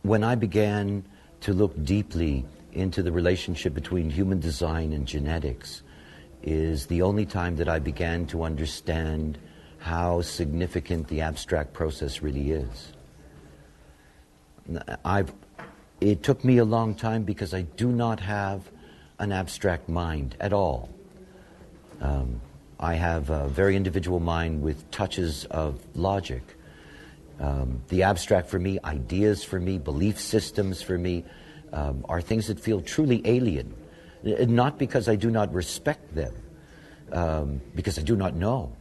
when I began to look deeply into the relationship between human design and genetics, is the only time that I began to understand how significant the abstract process really is. It took me a long time because I do not have an abstract mind at all. I have a very individual mind with touches of logic. The abstract for me, ideas for me, belief systems for me, are things that feel truly alien. Not because I do not respect them, because I do not know,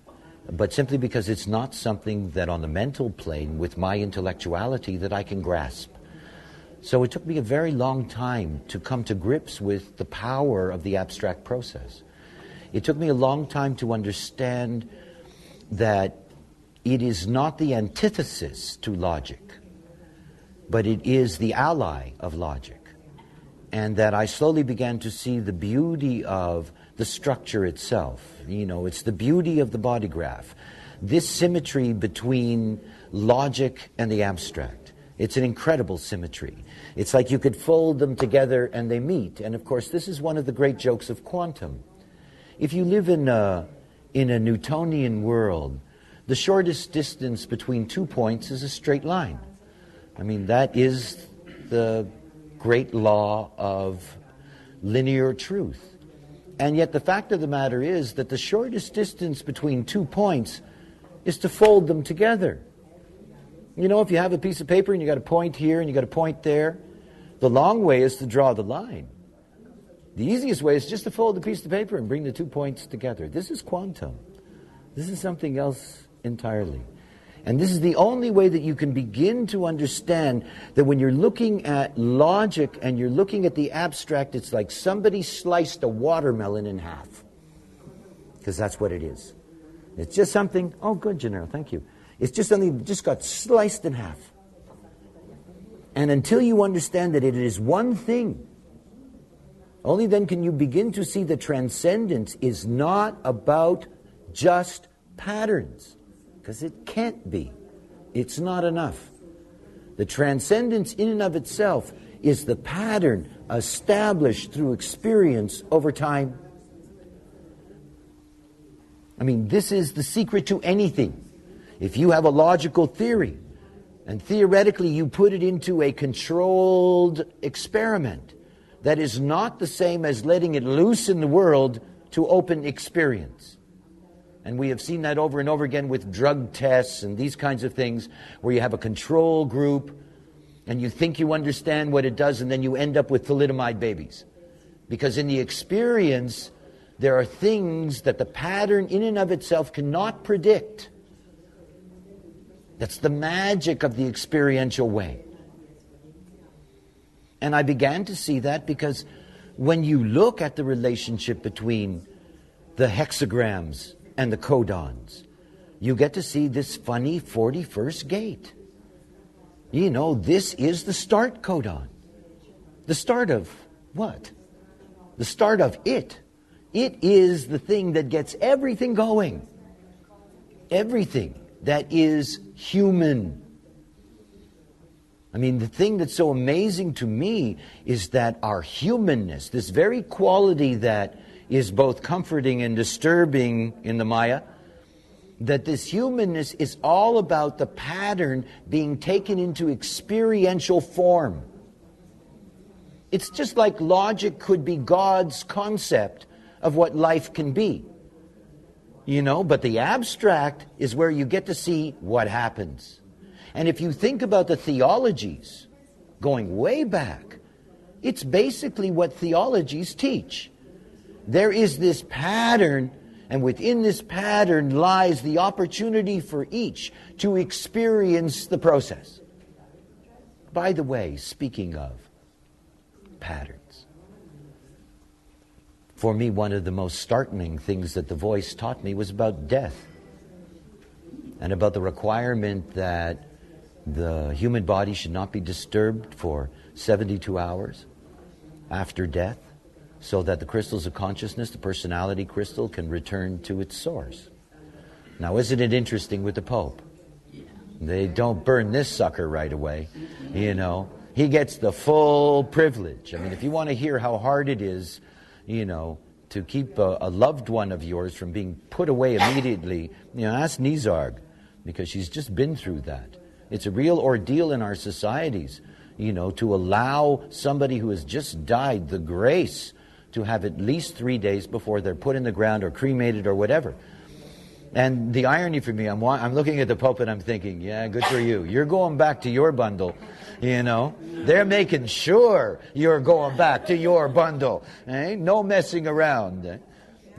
but simply because it's not something that on the mental plane with my intellectuality that I can grasp. So it took me a very long time to come to grips with the power of the abstract process. It took me a long time to understand that it is not the antithesis to logic, but it is the ally of logic. And that I slowly began to see the beauty of the structure itself. It's the beauty of the body graph. This symmetry between logic and the abstract. It's an incredible symmetry. It's like you could fold them together and they meet. And of course, this is one of the great jokes of quantum. If you live in a Newtonian world, the shortest distance between 2 points is a straight line. I mean, that is the great law of linear truth. And yet the fact of the matter is that the shortest distance between 2 points is to fold them together. If you have a piece of paper and you got a point here and you got a point there, the long way is to draw the line. The easiest way is just to fold the piece of paper and bring the 2 points together. This is quantum. This is something else entirely. And this is the only way that you can begin to understand that when you're looking at logic and you're looking at the abstract, it's like somebody sliced a watermelon in half. Because that's what it is. It's just something, oh good, Gennaro, thank you. It's just something that just got sliced in half. And until you understand that it is one thing, only then can you begin to see that transcendence is not about just patterns. Because it can't be. It's not enough. The transcendence in and of itself is the pattern established through experience over time. I mean, this is the secret to anything. If you have a logical theory, and theoretically you put it into a controlled experiment, that is not the same as letting it loose in the world to open experience. And we have seen that over and over again with drug tests and these kinds of things, where you have a control group and you think you understand what it does, and then you end up with thalidomide babies. Because in the experience, there are things that the pattern in and of itself cannot predict. That's the magic of the experiential way. And I began to see that because when you look at the relationship between the hexagrams and the codons, you get to see this funny 41st gate. This is the start codon. The start of what? The start of it. It is the thing that gets everything going. Everything that is human. I mean, the thing that's so amazing to me is that our humanness, this very quality that is both comforting and disturbing in the Maya, that this humanness is all about the pattern being taken into experiential form. It's just like logic could be God's concept of what life can be. But the abstract is where you get to see what happens. And if you think about the theologies going way back, it's basically what theologies teach. There is this pattern, and within this pattern lies the opportunity for each to experience the process. By the way, speaking of patterns, for me, one of the most startling things that the voice taught me was about death, and about the requirement that the human body should not be disturbed for 72 hours after death, so that the crystals of consciousness, the personality crystal, can return to its source. Now, isn't it interesting with the Pope? They don't burn this sucker right away, he gets the full privilege. I mean, if you want to hear how hard it is, to keep a loved one of yours from being put away immediately, ask Nizarg, because she's just been through that. It's a real ordeal in our societies, to allow somebody who has just died the grace to have at least 3 days before they're put in the ground or cremated or whatever. And the irony for me, I'm looking at the Pope and I'm thinking, yeah, good for you. You're going back to your bundle, They're making sure you're going back to your bundle. No messing around.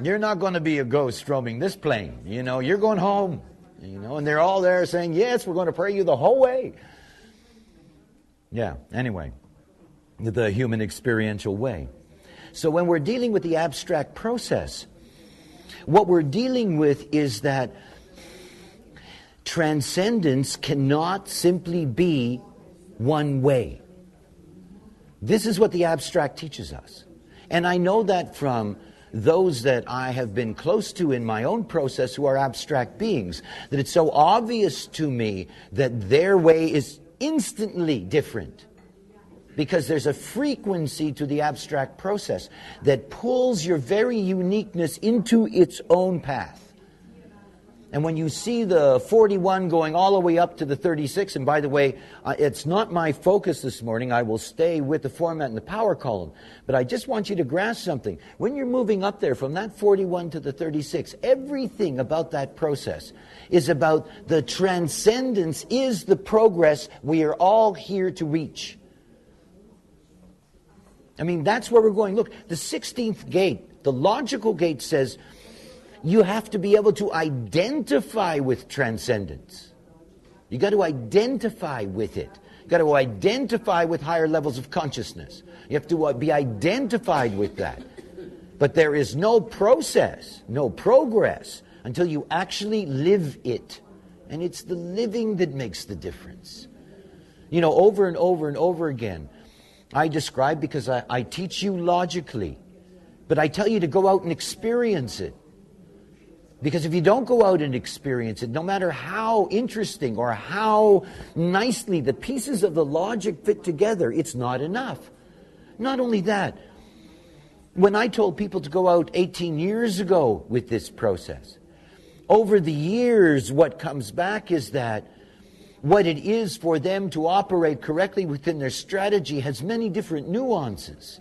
You're not going to be a ghost roaming this plane. You're going home. And they're all there saying, yes, we're going to pray you the whole way. Yeah, anyway, the human experiential way. So when we're dealing with the abstract process, what we're dealing with is that transcendence cannot simply be one way. This is what the abstract teaches us. And I know that from those that I have been close to in my own process who are abstract beings, that it's so obvious to me that their way is instantly different. Because there's a frequency to the abstract process that pulls your very uniqueness into its own path. And when you see the 41 going all the way up to the 36, and by the way, it's not my focus this morning. I will stay with the format and the power column. But I just want you to grasp something. When you're moving up there from that 41 to the 36, everything about that process is about the transcendence is the progress we are all here to reach. I mean, that's where we're going. Look, the 16th gate, the logical gate says you have to be able to identify with transcendence. You got to identify with it. You got to identify with higher levels of consciousness. You have to be identified with that. But there is no process, no progress until you actually live it. And it's the living that makes the difference. Over and over and over again, I describe because I teach you logically, but I tell you to go out and experience it. Because if you don't go out and experience it, no matter how interesting or how nicely the pieces of the logic fit together, it's not enough. Not only that, when I told people to go out 18 years ago with this process, over the years what comes back is that what it is for them to operate correctly within their strategy has many different nuances.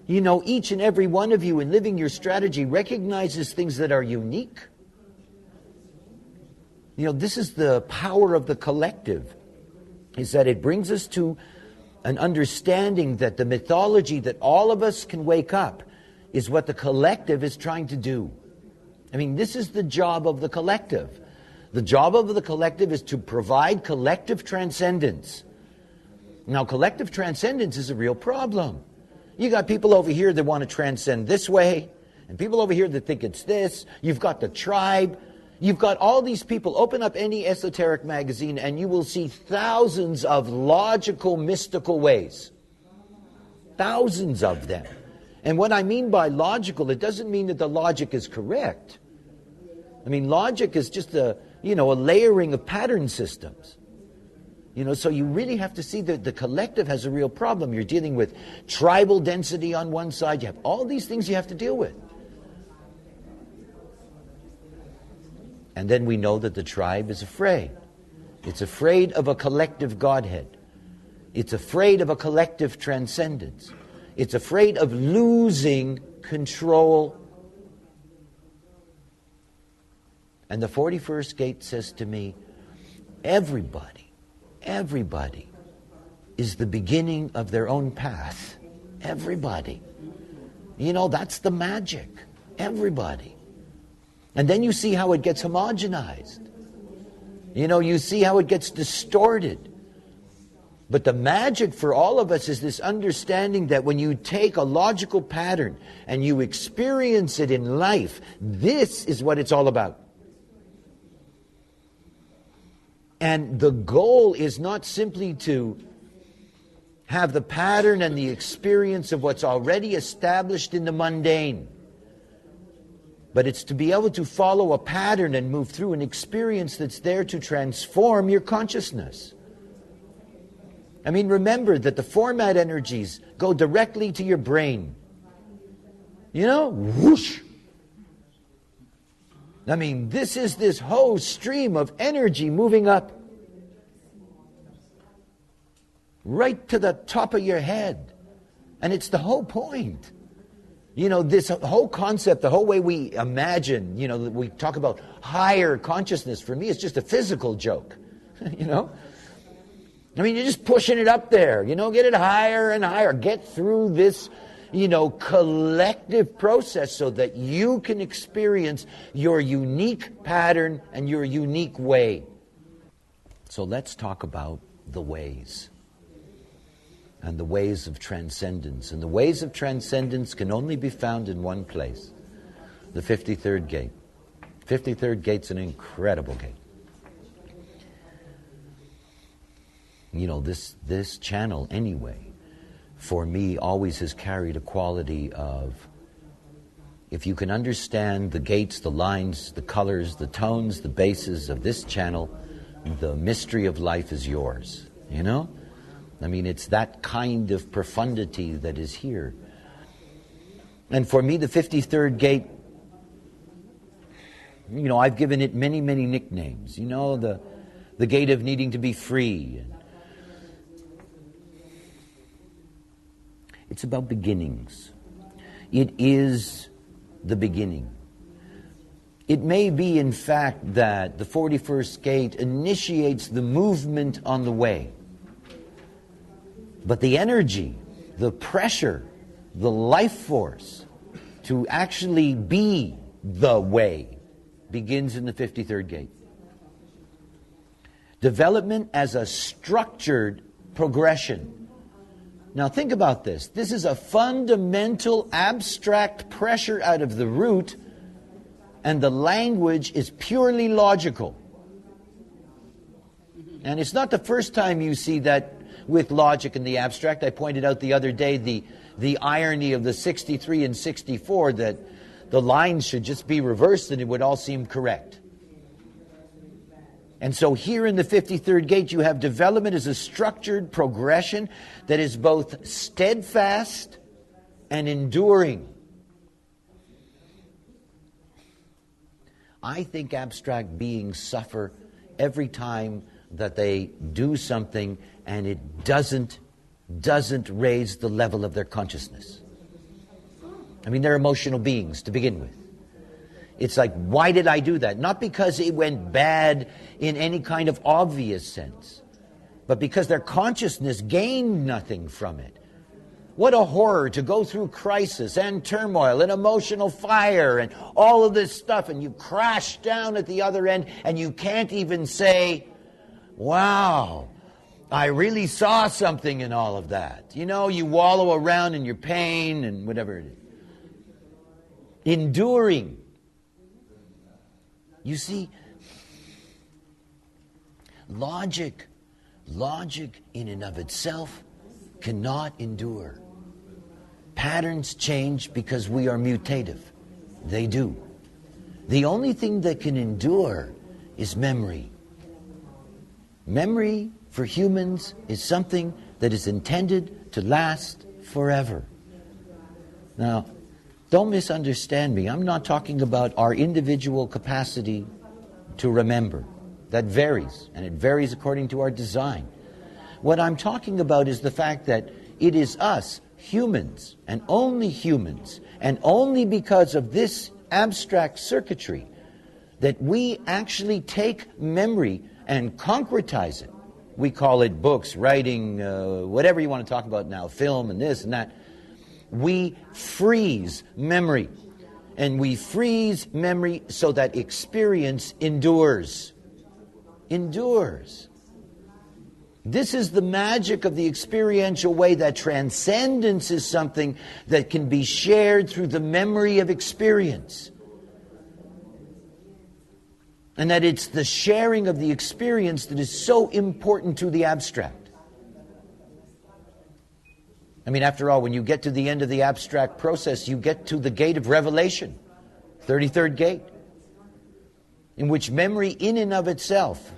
Each and every one of you in living your strategy recognizes things that are unique. This is the power of the collective, is that it brings us to an understanding that the mythology that all of us can wake up is what the collective is trying to do. I mean, this is the job of the collective. The job of the collective is to provide collective transcendence. Now, collective transcendence is a real problem. You got people over here that want to transcend this way, and people over here that think it's this. You've got the tribe. You've got all these people. Open up any esoteric magazine, and you will see thousands of logical, mystical ways. Thousands of them. And what I mean by logical, it doesn't mean that the logic is correct. I mean, logic is just a layering of pattern systems. So you really have to see that the collective has a real problem. You're dealing with tribal density on one side. You have all these things you have to deal with. And then we know that the tribe is afraid. It's afraid of a collective Godhead. It's afraid of a collective transcendence. It's afraid of losing control. And the 41st gate says to me, everybody is the beginning of their own path. Everybody. That's the magic. Everybody. And then you see how it gets homogenized. You see how it gets distorted. But the magic for all of us is this understanding that when you take a logical pattern and you experience it in life, this is what it's all about. And the goal is not simply to have the pattern and the experience of what's already established in the mundane, but it's to be able to follow a pattern and move through an experience that's there to transform your consciousness. I mean, remember that the format energies go directly to your brain. You know, whoosh. I mean, this is this whole stream of energy moving up right to the top of your head. And it's the whole point. You know, this whole concept, the whole way we imagine, you know, we talk about higher consciousness, for me, it's just a physical joke. You know? I mean, you're just pushing it up there, you know, get it higher and higher. Get through this, you know, collective process so that you can experience your unique pattern and your unique way. So let's talk about the ways. And the ways of transcendence. And the ways of transcendence can only be found in one place, the 53rd gate. 53rd gate's an incredible gate. You know, this channel anyway, for me, always has carried a quality of, if you can understand the gates, the lines, the colors, the tones, the bases of this channel, the mystery of life is yours, you know? I mean, it's that kind of profundity that is here. And for me, the 53rd gate, you know, I've given it many, many nicknames. You know, the gate of needing to be free. And it's about beginnings. It is the beginning. It may be, in fact, that the 41st gate initiates the movement on the way. But the energy, the pressure, the life force to actually be the way begins in the 53rd gate. Development as a structured progression. Now think about this. This is a fundamental abstract pressure out of the root, and the language is purely logical. And it's not the first time you see that with logic in the abstract. I pointed out the other day the irony of the 63 and 64, that the lines should just be reversed and it would all seem correct. And so here in the 53rd gate you have development as a structured progression that is both steadfast and enduring. I think abstract beings suffer every time that they do something and it doesn't raise the level of their consciousness. I mean, they're emotional beings to begin with. It's like, why did I do that? Not because it went bad in any kind of obvious sense, but because their consciousness gained nothing from it. What a horror to go through crisis and turmoil and emotional fire and all of this stuff, and you crash down at the other end and you can't even say, wow, I really saw something in all of that. You know, you wallow around in your pain and whatever it is. Enduring. You see, logic in and of itself cannot endure. Patterns change because we are mutative. They do. The only thing that can endure is memory. Memory for humans is something that is intended to last forever. Now, don't misunderstand me. I'm not talking about our individual capacity to remember. That varies, and it varies according to our design. What I'm talking about is the fact that it is us, humans, and only because of this abstract circuitry, that we actually take memory and concretize it. We call it books, writing, whatever you want to talk about now, film and this and that. We freeze memory. And we freeze memory so that experience endures. Endures. This is the magic of the experiential way, that transcendence is something that can be shared through the memory of experience. And that it's the sharing of the experience that is so important to the abstract. I mean, after all, when you get to the end of the abstract process, you get to the gate of revelation, 33rd gate, in which memory in and of itself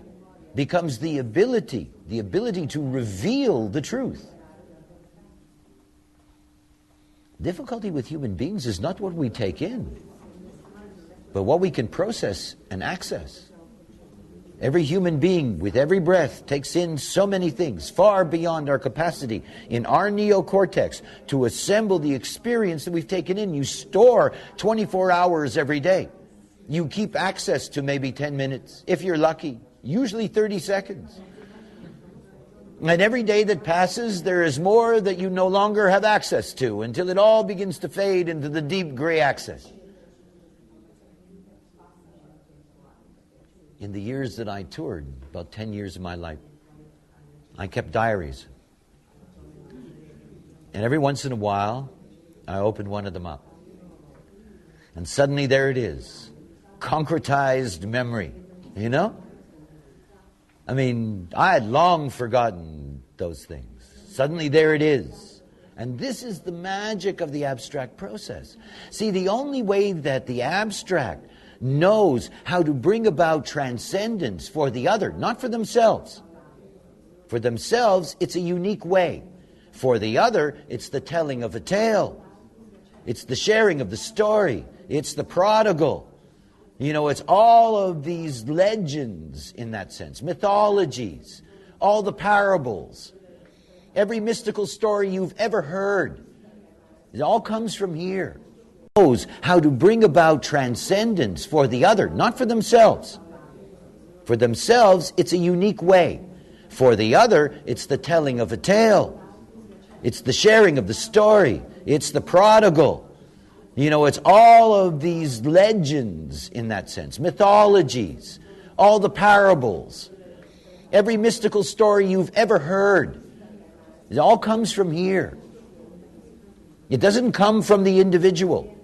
becomes the ability to reveal the truth. Difficulty with human beings is not what we take in, but what we can process and access. Every human being, with every breath, takes in so many things, far beyond our capacity in our neocortex to assemble the experience that we've taken in. You store 24 hours every day. You keep access to maybe 10 minutes, if you're lucky, usually 30 seconds. And every day that passes, there is more that you no longer have access to until it all begins to fade into the deep gray access. In the years that I toured, about 10 years of my life, I kept diaries. And every once in a while, I opened one of them up. And suddenly there it is. Concretized memory, you know? I mean, I had long forgotten those things. Suddenly there it is. And this is the magic of the abstract process. See, the only way that the abstract knows how to bring about transcendence for the other, not for themselves. For themselves, it's a unique way. For the other, it's the telling of a tale. It's the sharing of the story. It's the prodigal. You know, it's all of these legends in that sense, mythologies, all the parables, every mystical story you've ever heard. It all comes from here. Knows how to bring about transcendence for the other, not for themselves. For themselves, it's a unique way. For the other, it's the telling of a tale. It's the sharing of the story. It's the prodigal. You know, it's all of these legends in that sense, mythologies, all the parables, every mystical story you've ever heard. It all comes from here. It doesn't come from the individual.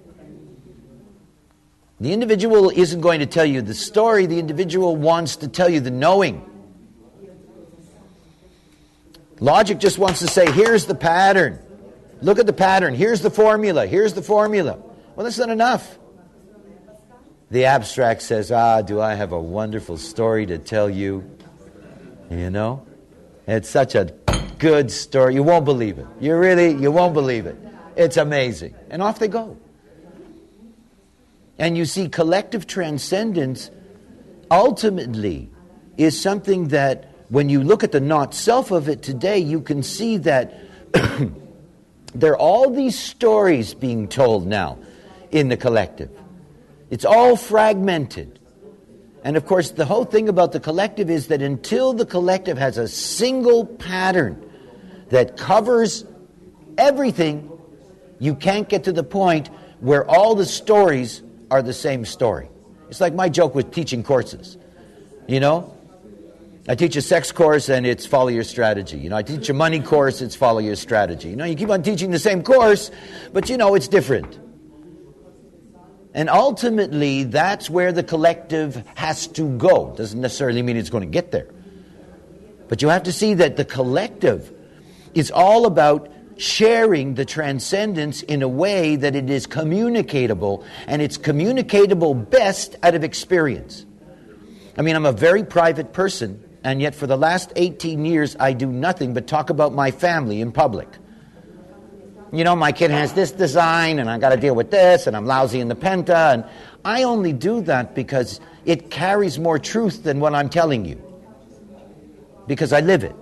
The individual isn't going to tell you the story. The individual wants to tell you the knowing. Logic just wants to say, here's the pattern. Look at the pattern. Here's the formula. Here's the formula. Well, that's not enough. The abstract says, do I have a wonderful story to tell you? You know? It's such a good story. You won't believe it. You won't believe it. It's amazing. And off they go. And you see, collective transcendence ultimately is something that when you look at the not-self of it today, you can see that there are all these stories being told now in the collective. It's all fragmented. And of course, the whole thing about the collective is that until the collective has a single pattern that covers everything, you can't get to the point where all the stories are the same story. It's like my joke with teaching courses. You know? I teach a sex course and it's follow your strategy. You know, I teach a money course, it's follow your strategy. You know, you keep on teaching the same course, but you know, it's different. And ultimately, that's where the collective has to go. Doesn't necessarily mean it's going to get there. But you have to see that the collective is all about sharing the transcendence in a way that it is communicatable, and it's communicatable best out of experience. I mean, I'm a very private person, and yet for the last 18 years, I do nothing but talk about my family in public. You know, my kid has this design, and I got to deal with this, and I'm lousy in the penta, and I only do that because it carries more truth than what I'm telling you. Because I live it.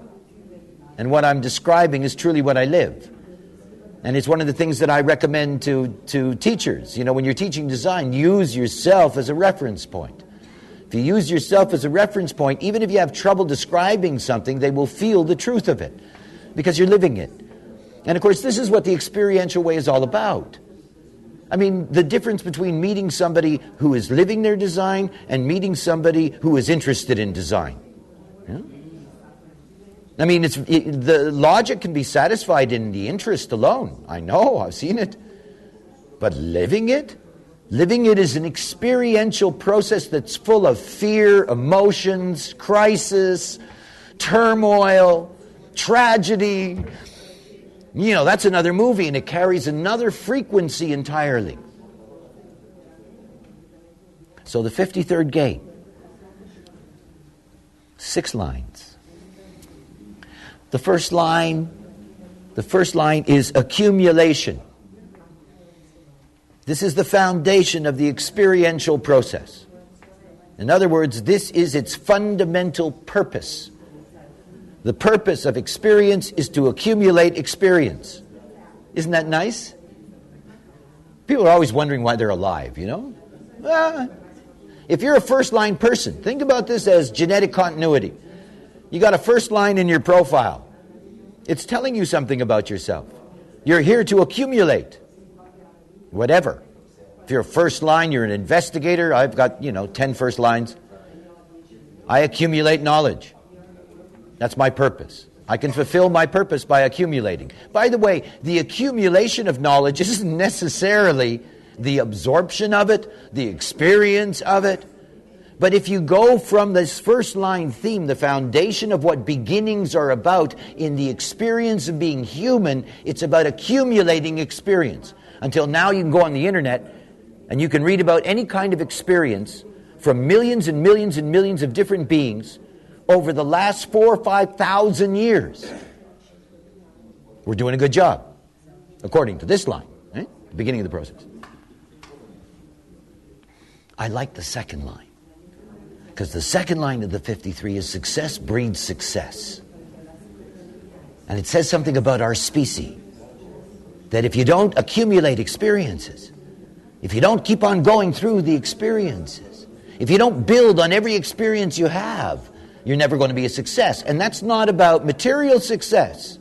And what I'm describing is truly what I live. And it's one of the things that I recommend to teachers. You know, when you're teaching design, use yourself as a reference point. If you use yourself as a reference point, even if you have trouble describing something, they will feel the truth of it because you're living it. And of course, this is what the experiential way is all about. I mean, the difference between meeting somebody who is living their design and meeting somebody who is interested in design. Yeah? I mean, the logic can be satisfied in the interest alone. I know, I've seen it. But living it is an experiential process that's full of fear, emotions, crisis, turmoil, tragedy. You know, that's another movie, and it carries another frequency entirely. So the 53rd gate. 6 lines. The first line is accumulation. This is the foundation of the experiential process. In other words, this is its fundamental purpose. The purpose of experience is to accumulate experience. Isn't that nice? People are always wondering why they're alive, you know? If you're a first-line person, think about this as genetic continuity. You got a first line in your profile. It's telling you something about yourself. You're here to accumulate whatever. If you're a first line, you're an investigator. I've got, 10 first lines. I accumulate knowledge. That's my purpose. I can fulfill my purpose by accumulating. By the way, the accumulation of knowledge isn't necessarily the absorption of it, the experience of it. But if you go from this first line theme, the foundation of what beginnings are about in the experience of being human, it's about accumulating experience. Until now you can go on the internet and you can read about any kind of experience from millions and millions and millions of different beings over the last 4,000 or 5,000 years. We're doing a good job, according to this line, right? The beginning of the process. I like the second line, because the second line of the 53 is success breeds success. And it says something about our species, that if you don't accumulate experiences, if you don't keep on going through the experiences, if you don't build on every experience you have, you're never going to be a success. And that's not about material success.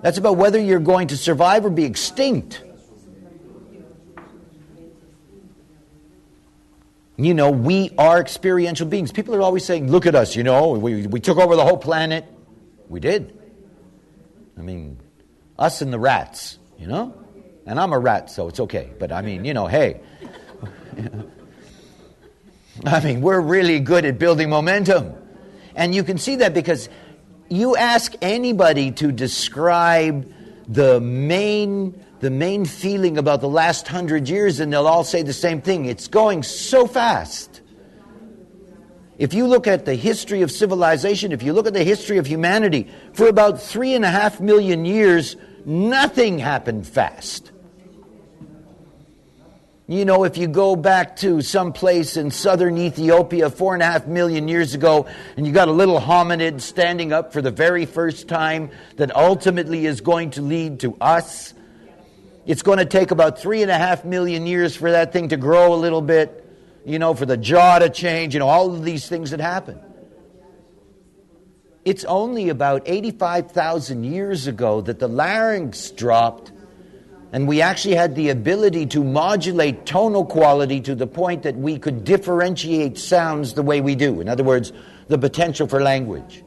That's about whether you're going to survive or be extinct. We are experiential beings. People are always saying, look at us, we took over the whole planet. We did. Us and the rats, And I'm a rat, so it's okay. But hey. We're really good at building momentum. And you can see that because you ask anybody to describe the main feeling about the last 100 years, and they'll all say the same thing. It's going so fast. If you look at the history of civilization, if you look at the history of humanity, for about 3.5 million years, nothing happened fast. If you go back to some place in southern Ethiopia 4.5 million years ago, and you got a little hominid standing up for the very first time that ultimately is going to lead to us, it's going to take about 3.5 million years for that thing to grow a little bit, for the jaw to change, all of these things that happen. It's only about 85,000 years ago that the larynx dropped, and we actually had the ability to modulate tonal quality to the point that we could differentiate sounds the way we do. In other words, the potential for language.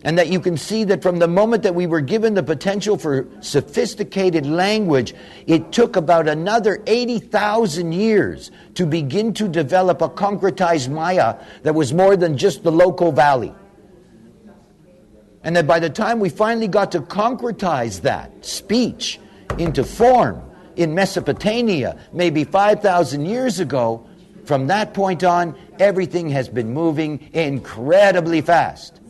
And that you can see that from the moment that we were given the potential for sophisticated language, it took about another 80,000 years to begin to develop a concretized Maya that was more than just the local valley. And that by the time we finally got to concretize that speech into form in Mesopotamia, maybe 5,000 years ago, from that point on, everything has been moving incredibly fast.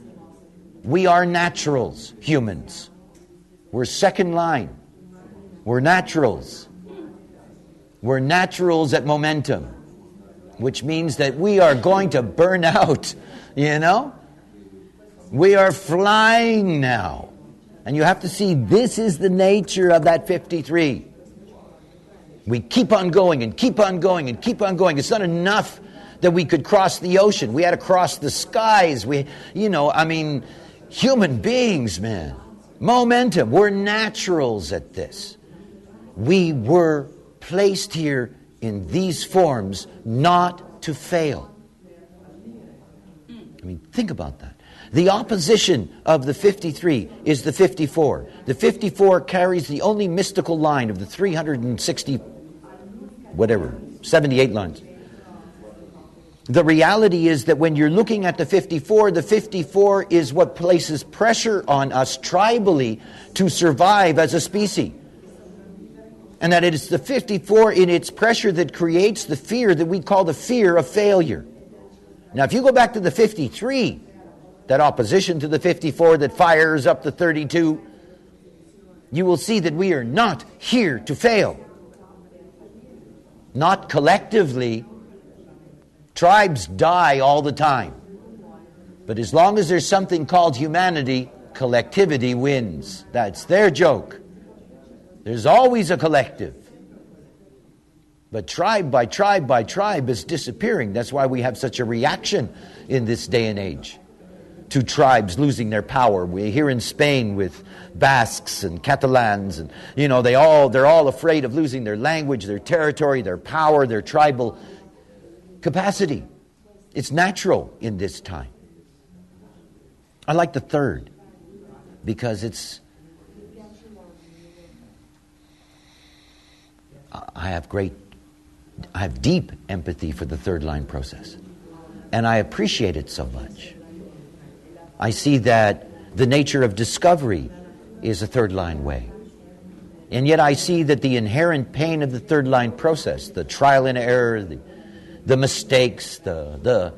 We are naturals, humans. We're second line. We're naturals. We're naturals at momentum, which means that we are going to burn out, We are flying now. And you have to see, this is the nature of that 53. We keep on going and keep on going and keep on going. It's not enough that we could cross the ocean. We had to cross the skies. Human beings, man. Momentum. We're naturals at this. We were placed here in these forms not to fail. Think about that. The opposition of the 53 is the 54. The 54 carries the only mystical line of the 78 lines. The reality is that when you're looking at the 54 is what places pressure on us tribally to survive as a species. And that it is the 54 in its pressure that creates the fear that we call the fear of failure. Now, if you go back to the 53, that opposition to the 54 that fires up the 32, you will see that we are not here to fail. Not collectively. Tribes die all the time. But as long as there's something called humanity, collectivity wins. That's their joke. There's always a collective. But tribe by tribe by tribe is disappearing. That's why we have such a reaction in this day and age to tribes losing their power. We're here in Spain with Basques and Catalans, and they're all afraid of losing their language, their territory, their power, their tribal capacity. It's natural in this time. I like the third because I have deep empathy for the third line process, and I appreciate it so much. I see that the nature of discovery is a third line way. And yet I see that the inherent pain of the third line process, the trial and error, the mistakes, the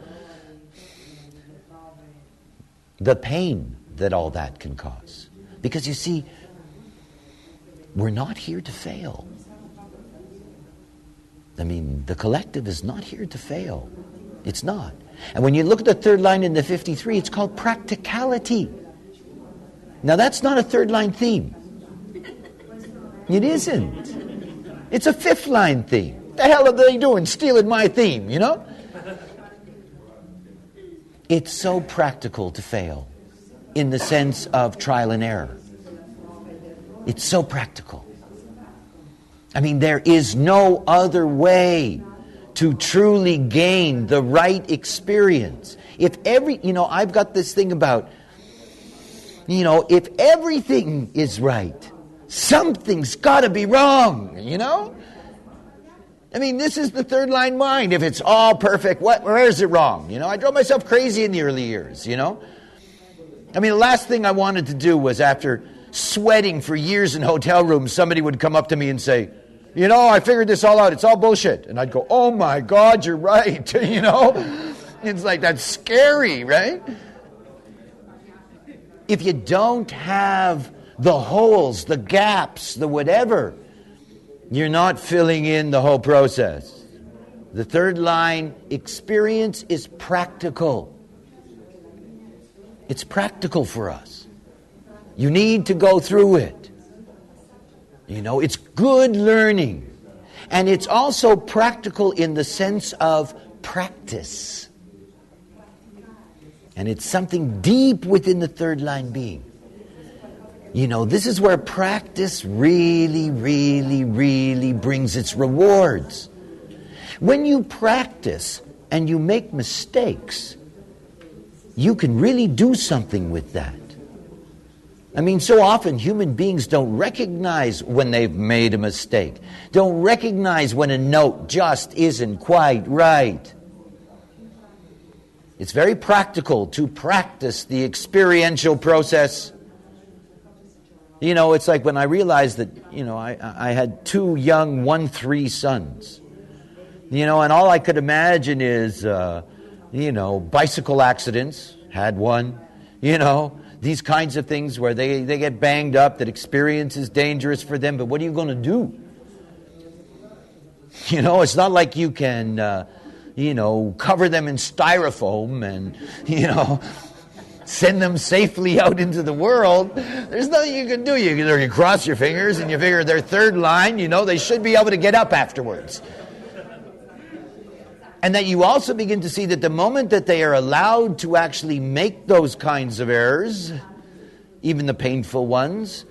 pain that all that can cause. Because you see, we're not here to fail. I mean, the collective is not here to fail. It's not. And when you look at the third line in the 53, it's called practicality. Now that's not a third line theme. It isn't. It's a fifth line theme. What the hell are they doing stealing my theme, It's so practical to fail in the sense of trial and error. It's so practical. I mean, there is no other way to truly gain the right experience. I've got this thing about, if everything is right, something's got to be wrong, I mean, this is the third line mind. If it's all perfect, where is it wrong? I drove myself crazy in the early years, I mean, the last thing I wanted to do was, after sweating for years in hotel rooms, somebody would come up to me and say, I figured this all out. It's all bullshit. And I'd go, oh my God, you're right. It's like, that's scary, right? If you don't have the holes, the gaps, the whatever, you're not filling in the whole process. The third line experience is practical. It's practical for us. You need to go through it. It's good learning. And it's also practical in the sense of practice. And it's something deep within the third line being. This is where practice really, really, really brings its rewards. When you practice and you make mistakes, you can really do something with that. I mean, so often human beings don't recognize when they've made a mistake, don't recognize when a note just isn't quite right. It's very practical to practice the experiential process. It's like when I realized that, I had two young 1-3 sons, and all I could imagine is, bicycle accidents, had one, these kinds of things where they get banged up, that experience is dangerous for them, but what are you going to do? It's not like you can, cover them in styrofoam and, send them safely out into the world. There's nothing you can do. You cross your fingers and you figure their third line, they should be able to get up afterwards. And that you also begin to see that the moment that they are allowed to actually make those kinds of errors, even the painful ones,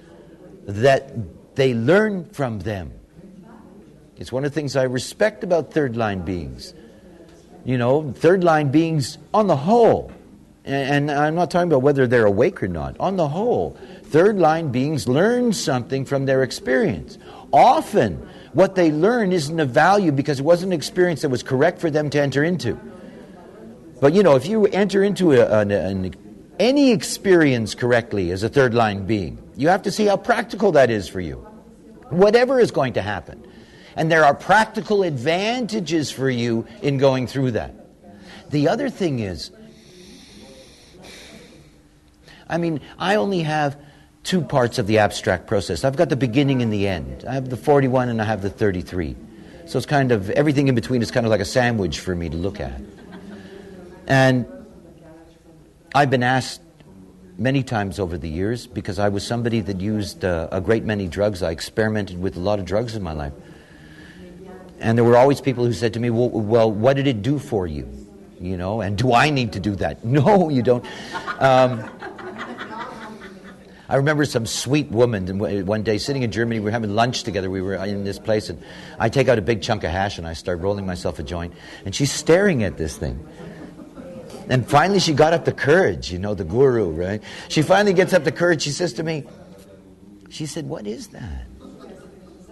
that they learn from them. It's one of the things I respect about third line beings. Third line beings on the whole, and I'm not talking about whether they're awake or not, on the whole, third line beings learn something from their experience. Often, what they learn isn't of value because it wasn't an experience that was correct for them to enter into. But if you enter into any experience correctly as a third line being, you have to see how practical that is for you. Whatever is going to happen. And there are practical advantages for you in going through that. The other thing is, I only have two parts of the abstract process. I've got the beginning and the end. I have the 41 and I have the 33. So it's kind of, everything in between is kind of like a sandwich for me to look at. And I've been asked many times over the years, because I was somebody that used a great many drugs. I experimented with a lot of drugs in my life. And there were always people who said to me, well, what did it do for you? You know, and do I need to do that? No, you don't. I remember some sweet woman one day sitting in Germany. We were having lunch together. We were in this place, and I take out a big chunk of hash and I start rolling myself a joint. And she's staring at this thing. And finally she got up the courage, you know, the guru, right? She finally gets up the courage. She says to me, she said, "What is that?"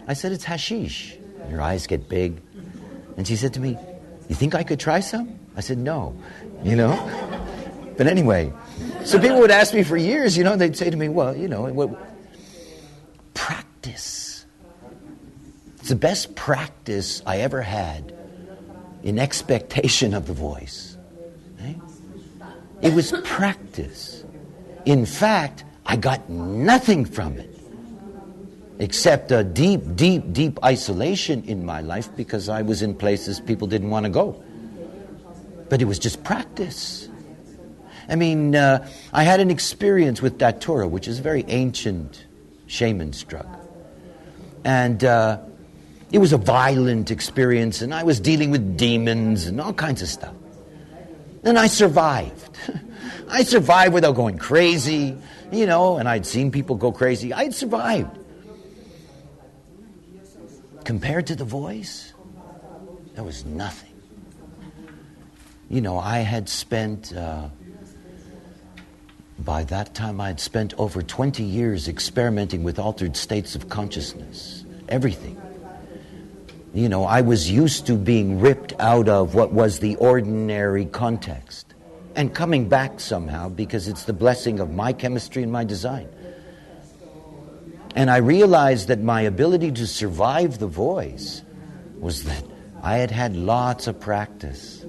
I said, "It's hashish." And her eyes get big. And she said to me, "You think I could try some?" I said, "No," you know. But anyway, so people would ask me for years, you know, they'd say to me, well, you know, practice. It's the best practice I ever had in expectation of the voice. Right? It was practice. In fact, I got nothing from it except a deep, deep, deep isolation in my life, because I was in places people didn't want to go. But it was just practice. I mean, I had an experience with Datura, which is a very ancient shaman's drug. And it was a violent experience, and I was dealing with demons and all kinds of stuff. And I survived. I survived without going crazy, you know, and I'd seen people go crazy. I'd survived. Compared to the voice, there was nothing. You know, I had spent... by that time, I had spent over 20 years experimenting with altered states of consciousness. Everything. You know, I was used to being ripped out of what was the ordinary context and coming back somehow, because it's the blessing of my chemistry and my design. And I realized that my ability to survive the voice was that I had had lots of practice.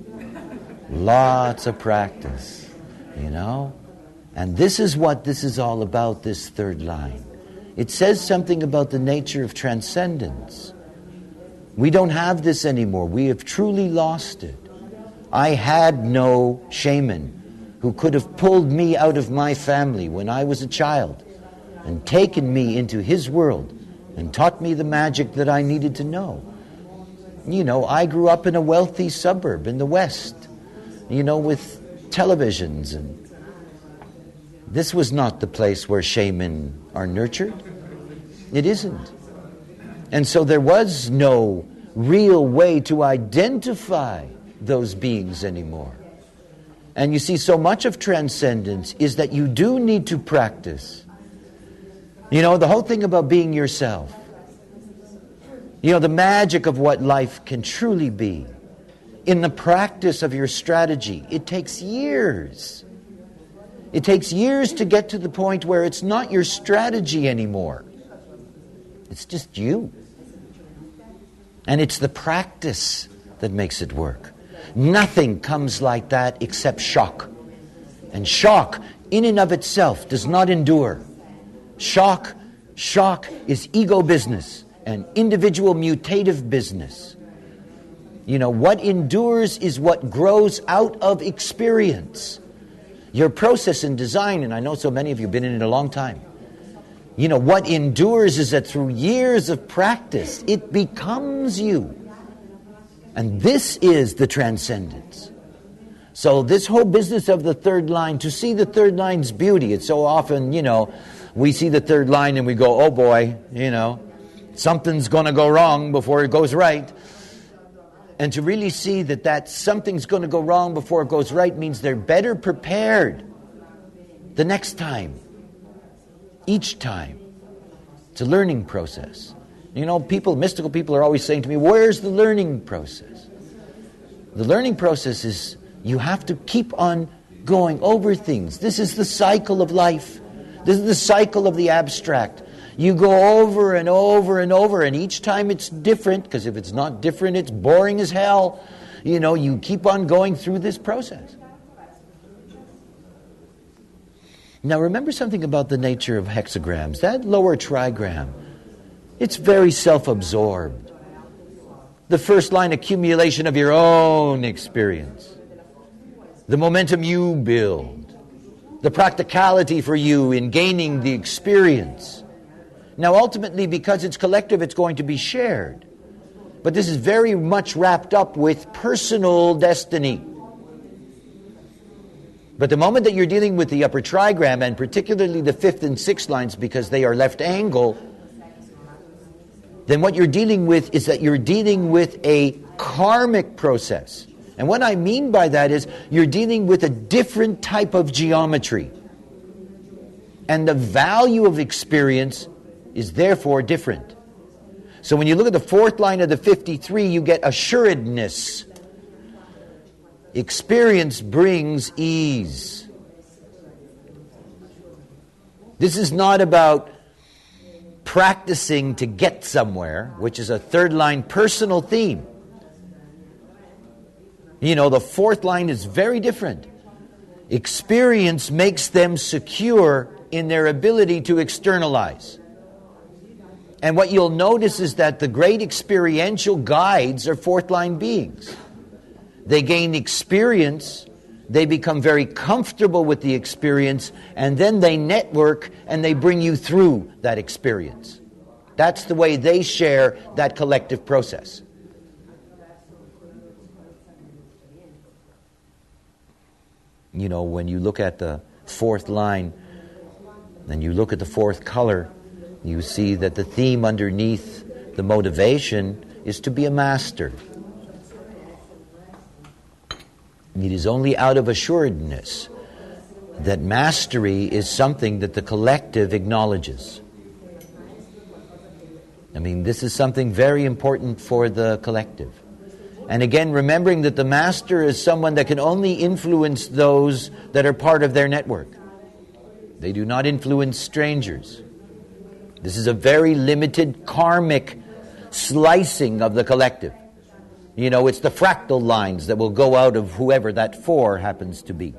Lots of practice, you know? And this is what this is all about, this third line. It says something about the nature of transcendence. We don't have this anymore. We have truly lost it. I had no shaman who could have pulled me out of my family when I was a child and taken me into his world and taught me the magic that I needed to know. You know, I grew up in a wealthy suburb in the West, you know, with televisions, and this was not the place where shaman are nurtured. It isn't. And so there was no real way to identify those beings anymore. And you see, so much of transcendence is that you do need to practice. You know, the whole thing about being yourself. You know, the magic of what life can truly be. In the practice of your strategy, it takes years. It takes years to get to the point where it's not your strategy anymore. It's just you. And it's the practice that makes it work. Nothing comes like that except shock. And shock, in and of itself, does not endure. Shock is ego business and individual mutative business. You know, what endures is what grows out of experience. Your process and design, and I know so many of you have been in it a long time. You know, what endures is that through years of practice, it becomes you. And this is the transcendence. So this whole business of the third line, to see the third line's beauty, it's so often, you know, we see the third line and we go, oh boy, you know, something's going to go wrong before it goes right. And to really see that something's going to go wrong before it goes right means they're better prepared the next time, each time. It's a learning process. You know, mystical people are always saying to me, where's the learning process? The learning process is you have to keep on going over things. This is the cycle of life. This is the cycle of the abstract. You go over and over and over, and each time it's different, because if it's not different, it's boring as hell. you keep on going through this process. Now remember something about the nature of hexagrams. That lower trigram, it's very self-absorbed. The first line, accumulation of your own experience. The momentum you build. The practicality for you in gaining the experience. Now ultimately, because it's collective, it's going to be shared. But this is very much wrapped up with personal destiny. But the moment that you're dealing with the upper trigram, and particularly the 5th and 6th lines, because they are left angle, then what you're dealing with is that you're dealing with a karmic process. And what I mean by that is you're dealing with a different type of geometry. And the value of experience is therefore different. So when you look at the 4th line of the 53, you get assuredness. Experience brings ease. This is not about practicing to get somewhere, which is a 3rd line personal theme. The 4th line is very different. Experience makes them secure in their ability to externalize. And what you'll notice is that the great experiential guides are 4th line beings. They gain experience, they become very comfortable with the experience, and then they network and they bring you through that experience. That's the way they share that collective process. When you look at the 4th line and you look at the 4th color, you see that the theme underneath the motivation is to be a master. It is only out of assuredness that mastery is something that the collective acknowledges. This is something very important for the collective. And again, remembering that the master is someone that can only influence those that are part of their network. They do not influence strangers. This is a very limited karmic slicing of the collective. It's the fractal lines that will go out of whoever that 4 happens to be.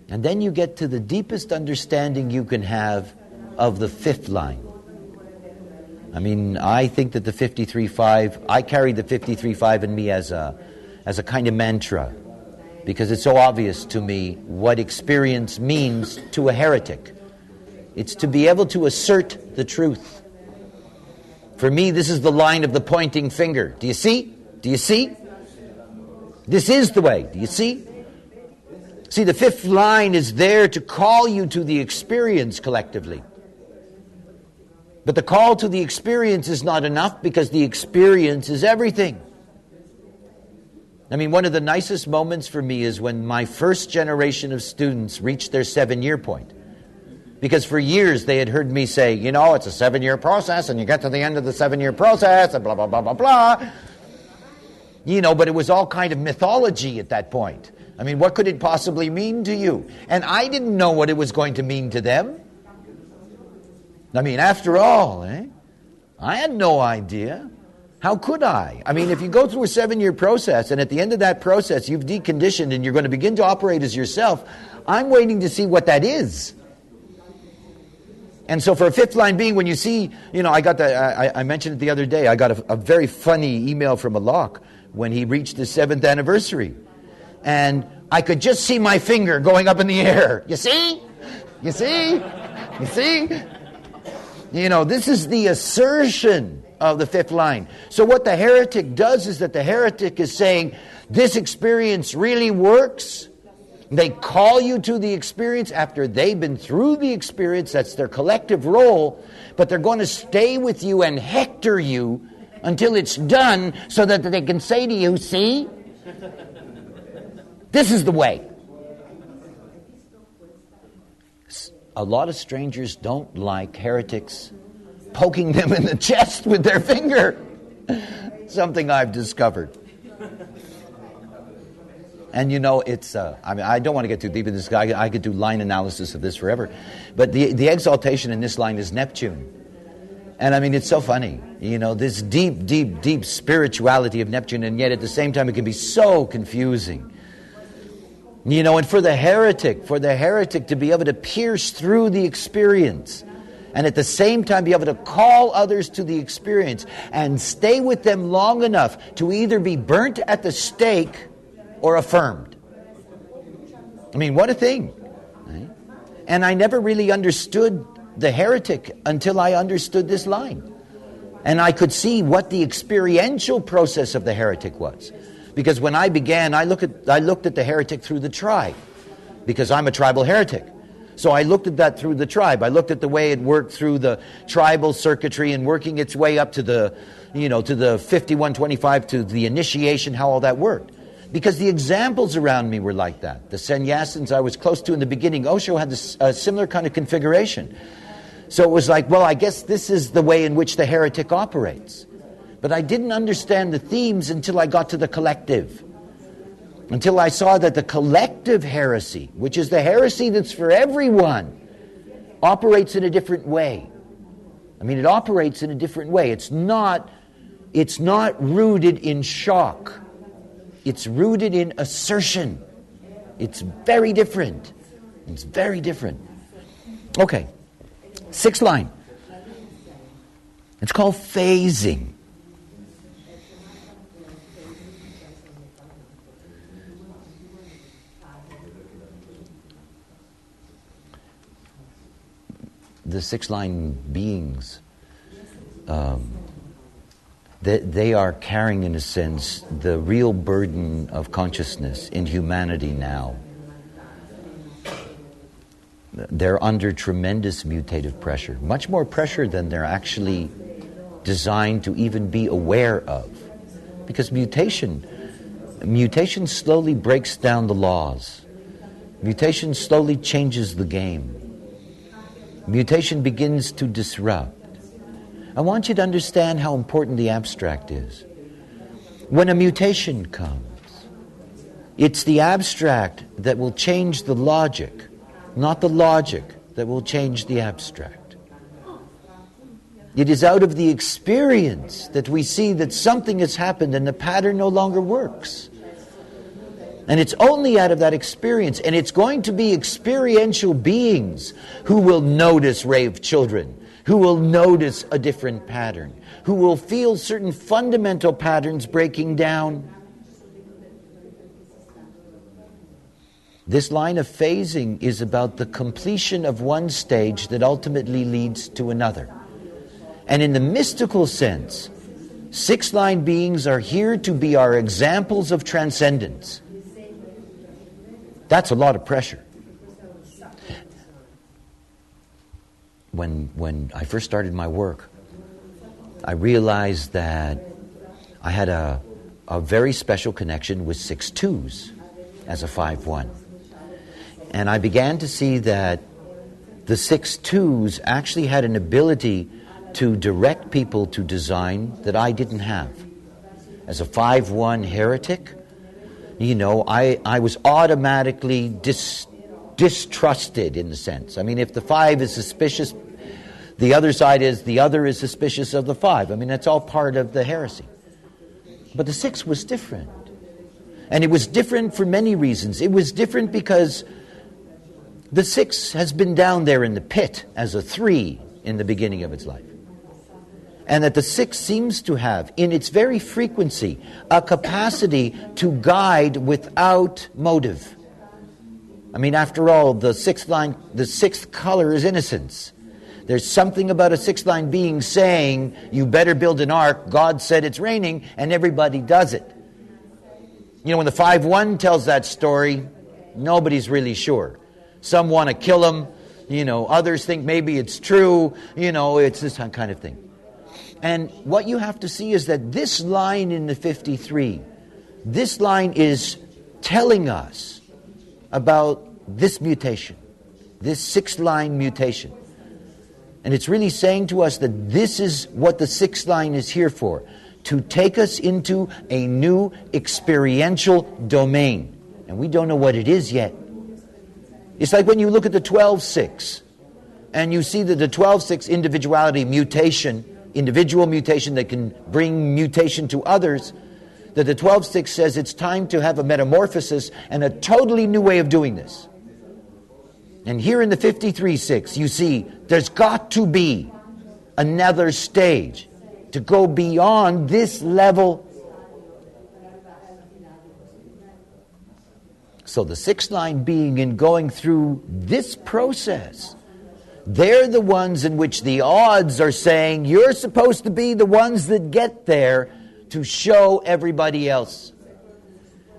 And then you get to the deepest understanding you can have of the 5th line. I think that the 53.5, I carry the 53.5 in me as a kind of mantra, because it's so obvious to me what experience means to a heretic. It's to be able to assert the truth. For me, this is the line of the pointing finger. Do you see? Do you see? This is the way. Do you see? See, the 5th line is there to call you to the experience collectively. But the call to the experience is not enough, because the experience is everything. One of the nicest moments for me is when my first generation of students reached their 7-year point. Because for years they had heard me say, it's a 7-year process, and you get to the end of the 7-year process, and blah, blah, blah, blah, blah. But it was all kind of mythology at that point. What could it possibly mean to you? And I didn't know what it was going to mean to them. After all, I had no idea. How could I? If you go through a 7-year process, and at the end of that process you've deconditioned and you're going to begin to operate as yourself, I'm waiting to see what that is. And so for a 5th line being, when you see, I got I mentioned it the other day, I got a very funny email from Alok when he reached his 7th anniversary. And I could just see my finger going up in the air. You see? You see? You see? This is the assertion of the 5th line. So what the heretic does is that the heretic is saying, this experience really works. They call you to the experience after they've been through the experience. That's their collective role. But they're going to stay with you and hector you until it's done, so that they can say to you, see? This is the way. A lot of strangers don't like heretics poking them in the chest with their finger. Something I've discovered. And it's, I don't want to get too deep in this. I could do line analysis of this forever. But the exaltation in this line is Neptune. And I mean, it's so funny, this deep, deep, deep spirituality of Neptune, and yet at the same time it can be so confusing. And for the heretic to be able to pierce through the experience, and at the same time be able to call others to the experience and stay with them long enough to either be burnt at the stake or affirmed. I mean, what a thing. Right? And I never really understood the heretic until I understood this line. And I could see what the experiential process of the heretic was. Because when I began, I looked at the heretic through the tribe, because I'm a tribal heretic. So I looked at that through the tribe. I looked at the way it worked through the tribal circuitry and working its way up to the 5125, to the initiation, how all that worked. Because the examples around me were like that. The sannyasins I was close to in the beginning, Osho had a similar kind of configuration. So it was like, well, I guess this is the way in which the heretic operates. But I didn't understand the themes until I got to the collective. Until I saw that the collective heresy, which is the heresy that's for everyone, operates in a different way. I mean, it operates in a different way. It's not rooted in shock. It's rooted in assertion. It's very different. It's very different. Okay, 6th line. It's called phasing. The 6th line beings, they are carrying, in a sense, the real burden of consciousness in humanity now. They're under tremendous mutative pressure, much more pressure than they're actually designed to even be aware of. Because mutation slowly breaks down the laws. Mutation slowly changes the game. Mutation begins to disrupt. I want you to understand how important the abstract is. When a mutation comes, it's the abstract that will change the logic, not the logic that will change the abstract. It is out of the experience that we see that something has happened and the pattern no longer works. And it's only out of that experience, and it's going to be experiential beings who will notice raved children, who will notice a different pattern, who will feel certain fundamental patterns breaking down. This line of phasing is about the completion of one stage that ultimately leads to another. And in the mystical sense, 6th line beings are here to be our examples of transcendence. That's a lot of pressure. When I first started my work, I realized that I had a very special connection with 6-2s as a 5-1. And I began to see that the 6-2s actually had an ability to direct people to design that I didn't have. As a 5-1 heretic, I was automatically distrusted in the sense. I mean, if the 5 is suspicious, the other side is the other is suspicious of the 5. I mean, that's all part of the heresy. But the 6 was different. And it was different for many reasons. It was different because the 6 has been down there in the pit as a 3 in the beginning of its life. And that the 6 seems to have, in its very frequency, a capacity to guide without motive. I mean, after all, the 6th line, the 6th color is innocence. There's something about a 6th line being saying, you better build an ark, God said it's raining, and everybody does it. When the 5-1 tells that story, nobody's really sure. Some want to kill him, others think maybe it's true, it's this kind of thing. And what you have to see is that this line in the 53, this line is telling us about this mutation, this 6th line mutation. And it's really saying to us that this is what the 6th line is here for, to take us into a new experiential domain. And we don't know what it is yet. It's like when you look at the 12-6. and you see that the 12-6 individuality mutation, individual mutation that can bring mutation to others, that the 12-6 says it's time to have a metamorphosis and a totally new way of doing this. And here in the 53-6, you see there's got to be another stage to go beyond this level. So the 6th-line being in going through this process, they're the ones in which the odds are saying you're supposed to be the ones that get there to show everybody else.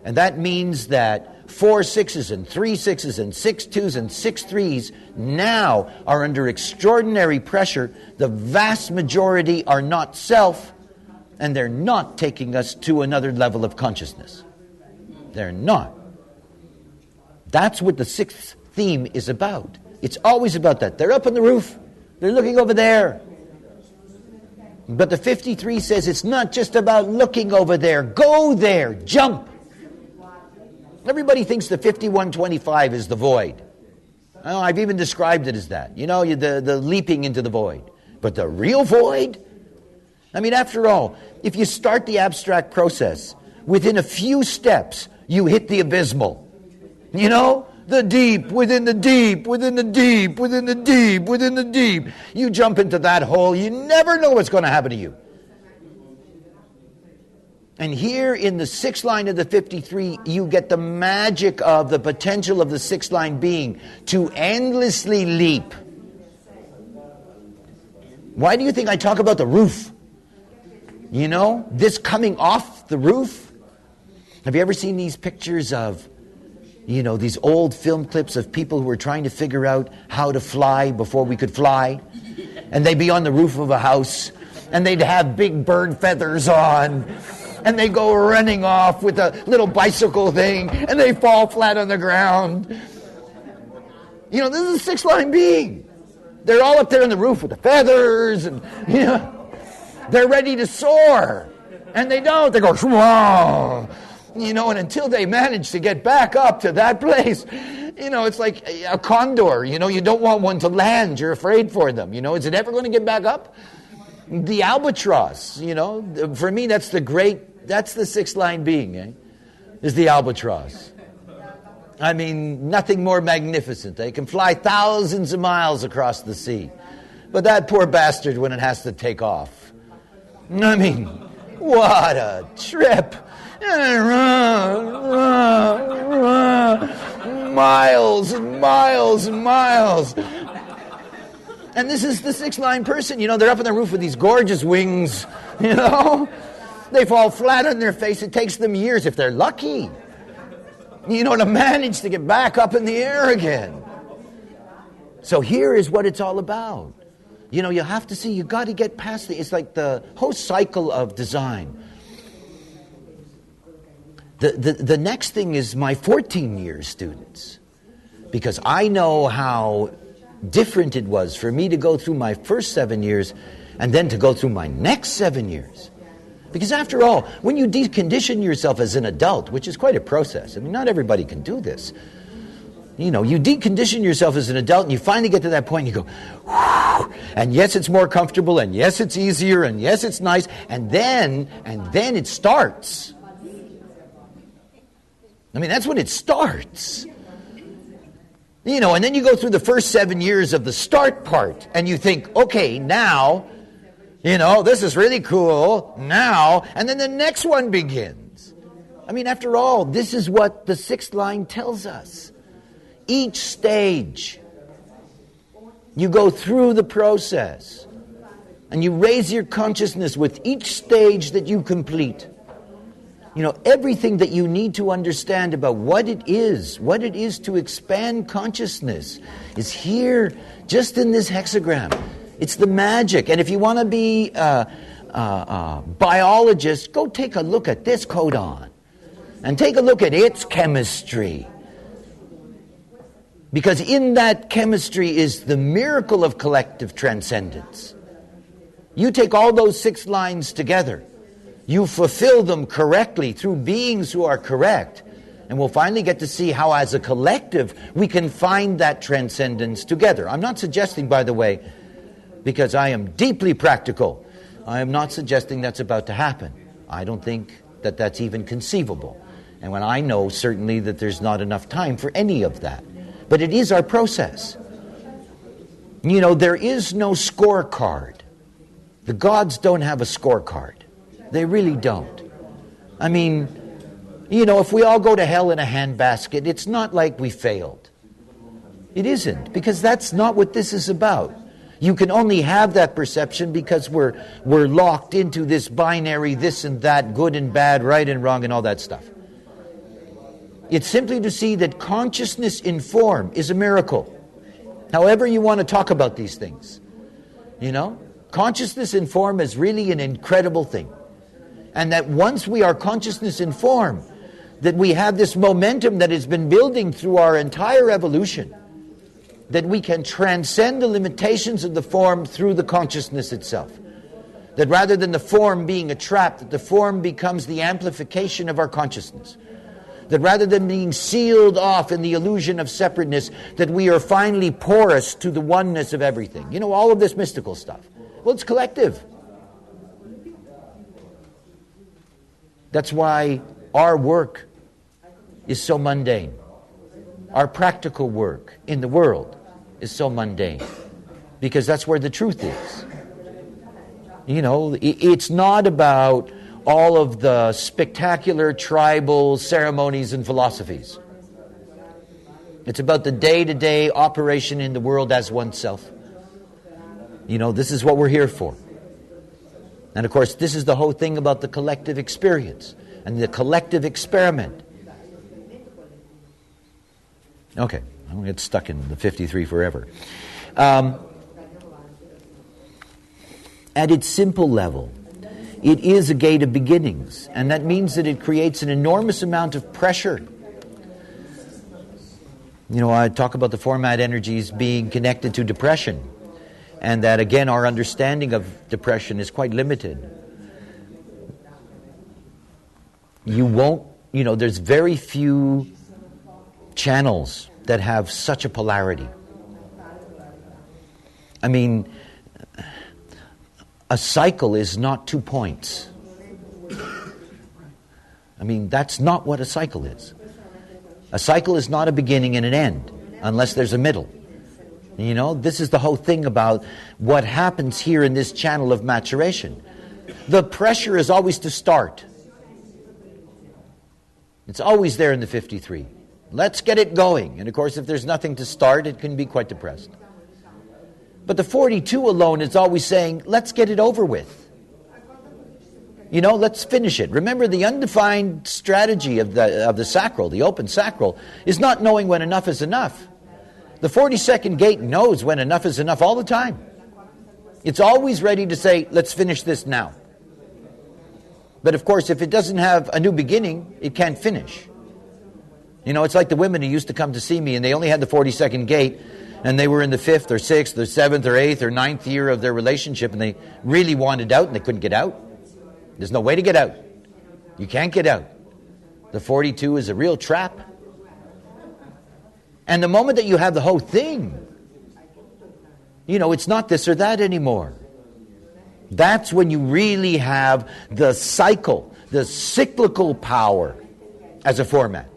And that means that 4 6s and 3 6s and 6 2s and 6 3s now are under extraordinary pressure. The vast majority are not self, and they're not taking us to another level of consciousness. They're not. That's what the 6th theme is about. It's always about that. They're up on the roof. They're looking over there. But the 53 says it's not just about looking over there. Go there. Jump. Everybody thinks the 5125 is the void. Oh, I've even described it as that. You know, the leaping into the void. But the real void? I mean, after all, if you start the abstract process, within a few steps, you hit the abysmal. You know? The deep, within the deep, within the deep, within the deep, within the deep. You jump into that hole, you never know what's going to happen to you. And here in the 6th line of the 53, you get the magic of the potential of the 6th line being to endlessly leap. Why do you think I talk about the roof? You know, this coming off the roof. Have you ever seen these pictures of, you know, these old film clips of people who were trying to figure out how to fly before we could fly? And they'd be on the roof of a house, and they'd have big bird feathers on, and they go running off with a little bicycle thing, and they fall flat on the ground. You know, this is a 6th line being. They're all up there on the roof with the feathers, and, you know, they're ready to soar. And they don't. They go, whoa. You know, and until they manage to get back up to that place, you know, it's like a condor. You know, you don't want one to land. You're afraid for them. You know, is it ever going to get back up? The albatross, you know, for me, that's the 6th line being, is the albatross. I mean, nothing more magnificent. They can fly thousands of miles across the sea. But that poor bastard when it has to take off. I mean, what a trip. Miles and miles and miles. And this is the 6th line person. You know, they're up on the roof with these gorgeous wings. You know, they fall flat on their face. It takes them years, if they're lucky, you know, to manage to get back up in the air again. So here is what it's all about. You know, you have to see, you got to get past it's like the whole cycle of design. The next thing is my 14-year students, because I know how different it was for me to go through my first 7 years and then to go through my next 7 years. Because after all, when you decondition yourself as an adult, which is quite a process, I mean, not everybody can do this. You know, you decondition yourself as an adult and you finally get to that point and you go, whew, and yes, it's more comfortable, and yes, it's easier, and yes, it's nice, and then it starts. I mean, that's when it starts. You know, and then you go through the first 7 years of the start part, and you think, okay, now, you know, this is really cool, now, and then the next one begins. I mean, after all, this is what the 6th line tells us. Each stage, you go through the process, and you raise your consciousness with each stage that you complete. You know, everything that you need to understand about what it is to expand consciousness is here, just in this hexagram. It's the magic. And if you want to be a biologist, go take a look at this codon and take a look at its chemistry. Because in that chemistry is the miracle of collective transcendence. You take all those 6 lines together, you fulfill them correctly through beings who are correct, And we'll finally get to see how, as a collective, we can find that transcendence together. I'm not suggesting, by the way, because I am deeply practical, I am not suggesting that's about to happen. I don't think that that's even conceivable. And when I know certainly that there's not enough time for any of that. But it is our process. You know, there is no scorecard. The gods don't have a scorecard. They really don't. I mean, you know, if we all go to hell in a handbasket, it's not like we failed. It isn't, because that's not what this is about. You can only have that perception because we're locked into this binary, this and that, good and bad, right and wrong, and all that stuff. It's simply to see that consciousness in form is a miracle. However you want to talk about these things. You know? Consciousness in form is really an incredible thing. And that once we are consciousness in form, that we have this momentum that has been building through our entire evolution, that we can transcend the limitations of the form through the consciousness itself. That rather than the form being a trap, that the form becomes the amplification of our consciousness. That rather than being sealed off in the illusion of separateness, that we are finally porous to the oneness of everything. You know, all of this mystical stuff. Well, it's collective. That's why our work is so mundane. Our practical work in the world is so mundane. Because that's where the truth is. You know, it's not about all of the spectacular tribal ceremonies and philosophies. It's about the day-to-day operation in the world as oneself. You know, this is what we're here for. And of course, this is the whole thing about the collective experience and the collective experiment. Okay, I'm going to get stuck in the 53 forever. At its simple level, it is a gate of beginnings, and that means that it creates an enormous amount of pressure. You know, I talk about the format energies being connected to depression, and that again our understanding of depression is quite limited. You won't, you know, there's very few channels that have such a polarity. I mean, a cycle is not 2 points. I mean, that's not what a cycle is. A cycle is not a beginning and an end, unless there's a middle. You know, this is the whole thing about what happens here in this channel of maturation. The pressure is always to start. It's always there in the 53. Let's get it going. And of course, if there's nothing to start, it can be quite depressed. But the 42 alone is always saying, let's get it over with. You know, let's finish it. Remember, the undefined strategy of the sacral, the open sacral, is not knowing when enough is enough. The 42nd gate knows when enough is enough all the time. It's always ready to say, let's finish this now. But of course, if it doesn't have a new beginning, it can't finish. You know, it's like the women who used to come to see me and they only had the 42nd gate, and they were in the 5th or 6th or 7th or 8th or 9th year of their relationship, and they really wanted out and they couldn't get out. There's no way to get out. You can't get out. The 42 is a real trap. And the moment that you have the whole thing, you know, it's not this or that anymore. That's when you really have the cycle, the cyclical power as a format.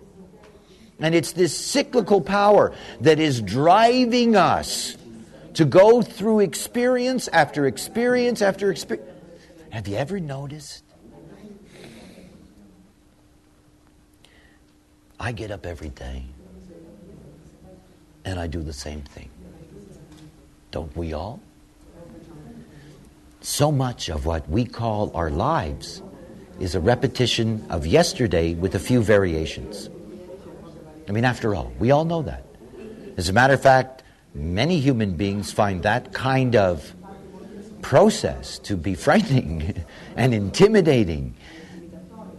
And it's this cyclical power that is driving us to go through experience after experience after experience. Have you ever noticed? I get up every day and I do the same thing. Don't we all? So much of what we call our lives is a repetition of yesterday with a few variations. I mean, after all, we all know that. As a matter of fact, many human beings find that kind of process to be frightening and intimidating,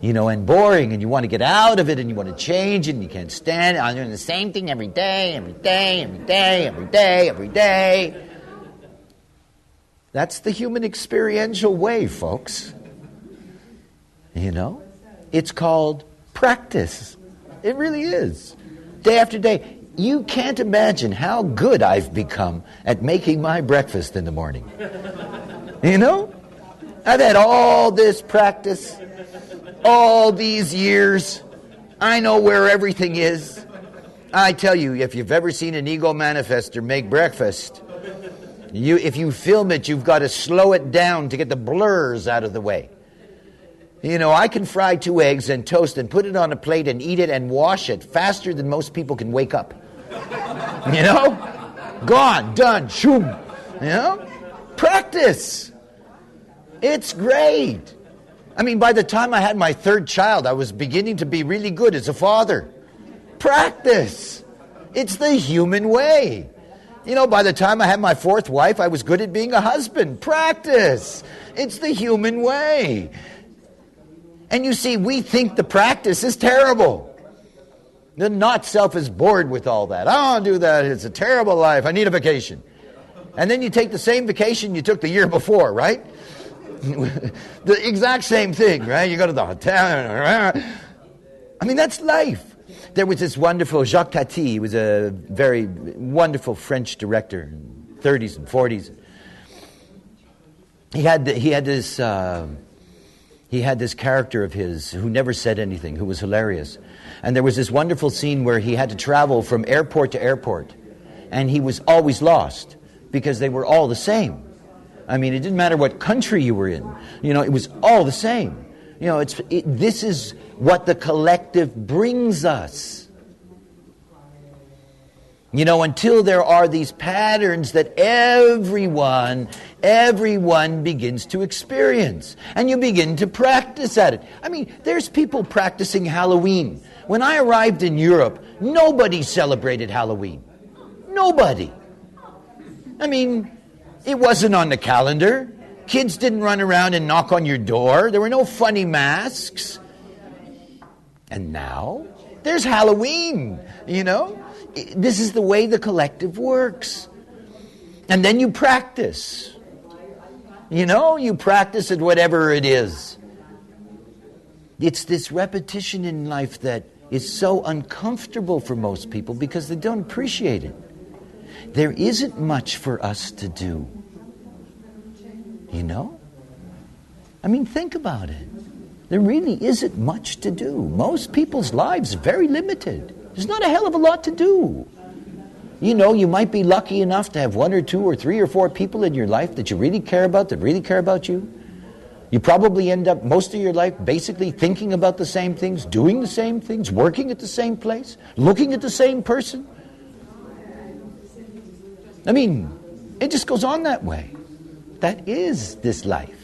you know, and boring, and you want to get out of it and you want to change it and you can't stand it. I'm doing the same thing every day, every day, every day, every day, every day. That's the human experiential way, folks. You know? It's called practice. It really is. Day after day. You can't imagine how good I've become at making my breakfast in the morning. You know? I've had all this practice, all these years. I know where everything is. I tell you, if you've ever seen an ego manifester make breakfast, if you film it, you've got to slow it down to get the blurs out of the way. You know, I can fry 2 eggs and toast and put it on a plate and eat it and wash it faster than most people can wake up. You know? Gone, done, shoom. You know? Practice. It's great. I mean, by the time I had my 3rd child, I was beginning to be really good as a father. Practice. It's the human way. You know, by the time I had my 4th wife, I was good at being a husband. Practice. It's the human way. And you see, we think the practice is terrible. The not-self is bored with all that. I don't do that. It's a terrible life. I need a vacation. And then you take the same vacation you took the year before, right? The exact same thing, right? You go to the hotel. I mean, that's life. There was this wonderful Jacques Tati. He was a very wonderful French director in the 30s and 40s. He had this character of his who never said anything, who was hilarious. And there was this wonderful scene where he had to travel from airport to airport. And he was always lost because they were all the same. I mean, it didn't matter what country you were in. You know, it was all the same. You know, this is what the collective brings us. You know, until there are these patterns that everyone begins to experience. And you begin to practice at it. I mean, there's people practicing Halloween. When I arrived in Europe, nobody celebrated Halloween. Nobody. I mean, it wasn't on the calendar. Kids didn't run around and knock on your door. There were no funny masks. And now, there's Halloween, you know? This is the way the collective works. And then you practice. You know, you practice at whatever it is. It's this repetition in life that is so uncomfortable for most people because they don't appreciate it. There isn't much for us to do. You know? I mean, think about it. There really isn't much to do. Most people's lives are very limited. There's not a hell of a lot to do. You know, you might be lucky enough to have 1 or 2 or 3 or 4 people in your life that you really care about, that really care about you. You probably end up most of your life basically thinking about the same things, doing the same things, working at the same place, looking at the same person. I mean, it just goes on that way. That is this life.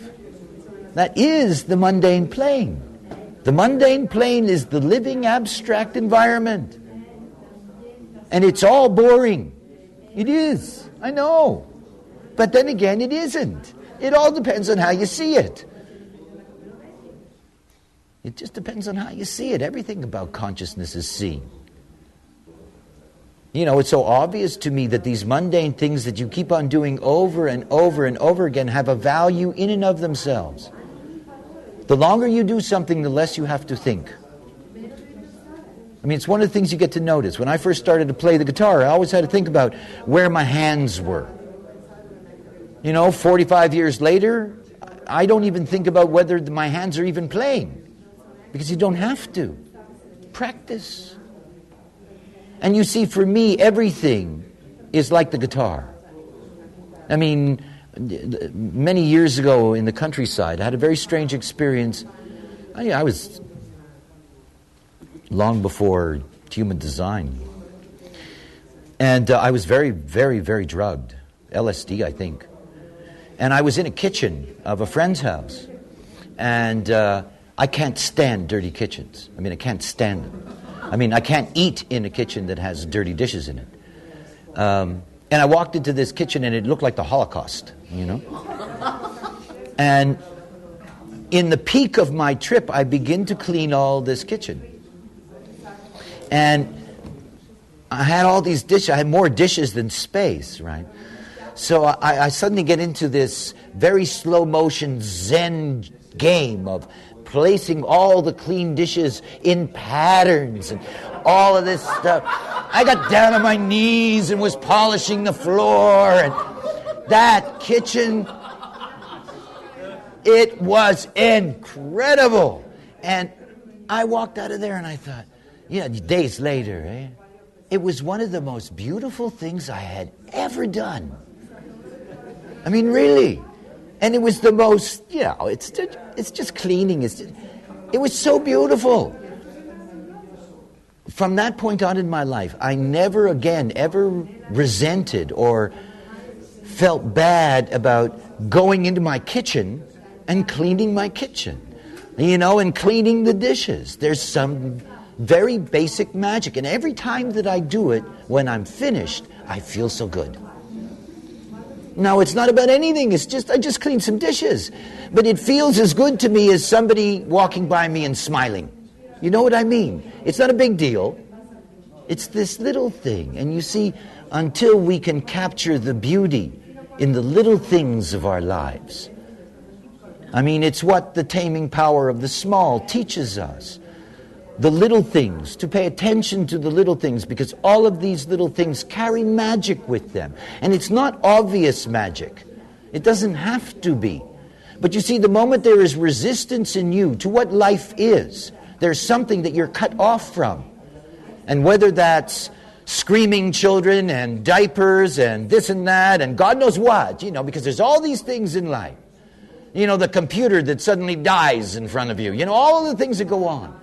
That is the mundane plane. The mundane plane is the living abstract environment. And it's all boring. It is. I know. But then again, it isn't. It all depends on how you see it. It just depends on how you see it. Everything about consciousness is seen. You know, it's so obvious to me that these mundane things that you keep on doing over and over and over again have a value in and of themselves. The longer you do something, the less you have to think. I mean, it's one of the things you get to notice. When I first started to play the guitar, I always had to think about where my hands were. You know, 45 years later, I don't even think about whether my hands are even playing. Because you don't have to. Practice. And you see, for me, everything is like the guitar. I mean, many years ago in the countryside, I had a very strange experience. I was long before human design. And I was very, very, very drugged. LSD, I think. And I was in a kitchen of a friend's house. And I can't stand dirty kitchens. I mean, I can't stand them. I mean, I can't eat in a kitchen that has dirty dishes in it. And I walked into this kitchen and it looked like the Holocaust, you know. And in the peak of my trip, I begin to clean all this kitchen. And I had all these dishes. I had more dishes than space, right? So I suddenly get into this very slow motion Zen game of placing all the clean dishes in patterns and all of this stuff. I got down on my knees and was polishing the floor, and that kitchen, it was incredible. And I walked out of there and I thought, days later, it was one of the most beautiful things I had ever done. I mean, really. And it was the most, it's just cleaning. It was so beautiful. From that point on in my life, I never again ever resented or felt bad about going into my kitchen and cleaning my kitchen, and cleaning the dishes. There's some very basic magic. And every time that I do it, when I'm finished, I feel so good. Now, it's not about anything. It's just, I just cleaned some dishes. But it feels as good to me as somebody walking by me and smiling. You know what I mean? It's not a big deal. It's this little thing. And you see, until we can capture the beauty in the little things of our lives. I mean, it's what the taming power of the small teaches us. The little things, to pay attention to the little things, because all of these little things carry magic with them. And it's not obvious magic. It doesn't have to be. But you see, the moment there is resistance in you to what life is, there's something that you're cut off from. And whether that's screaming children and diapers and this and that and God knows what, because there's all these things in life. The computer that suddenly dies in front of you. All of the things that go on.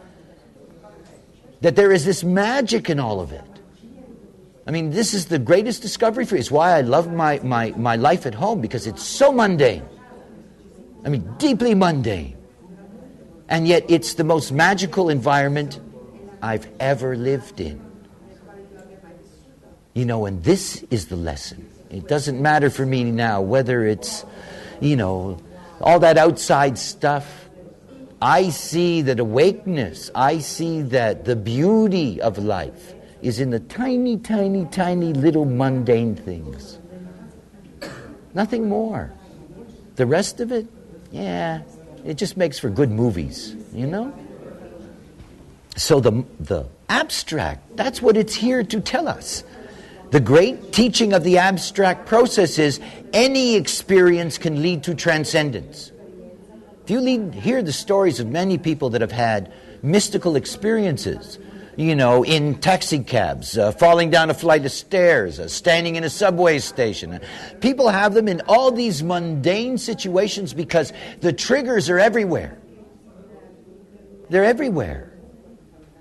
That there is this magic in all of it. I mean, this is the greatest discovery for you. It's why I love my life at home, because it's so mundane. I mean, deeply mundane. And yet it's the most magical environment I've ever lived in. And this is the lesson. It doesn't matter for me now whether it's, all that outside stuff. I see that awakeness, I see that the beauty of life is in the tiny, tiny, tiny little mundane things. Nothing more. The rest of it, it just makes for good movies, So the abstract, that's what it's here to tell us. The great teaching of the abstract process is any experience can lead to transcendence. If you hear the stories of many people that have had mystical experiences, in taxi cabs, falling down a flight of stairs, standing in a subway station. People have them in all these mundane situations because the triggers are everywhere. They're everywhere.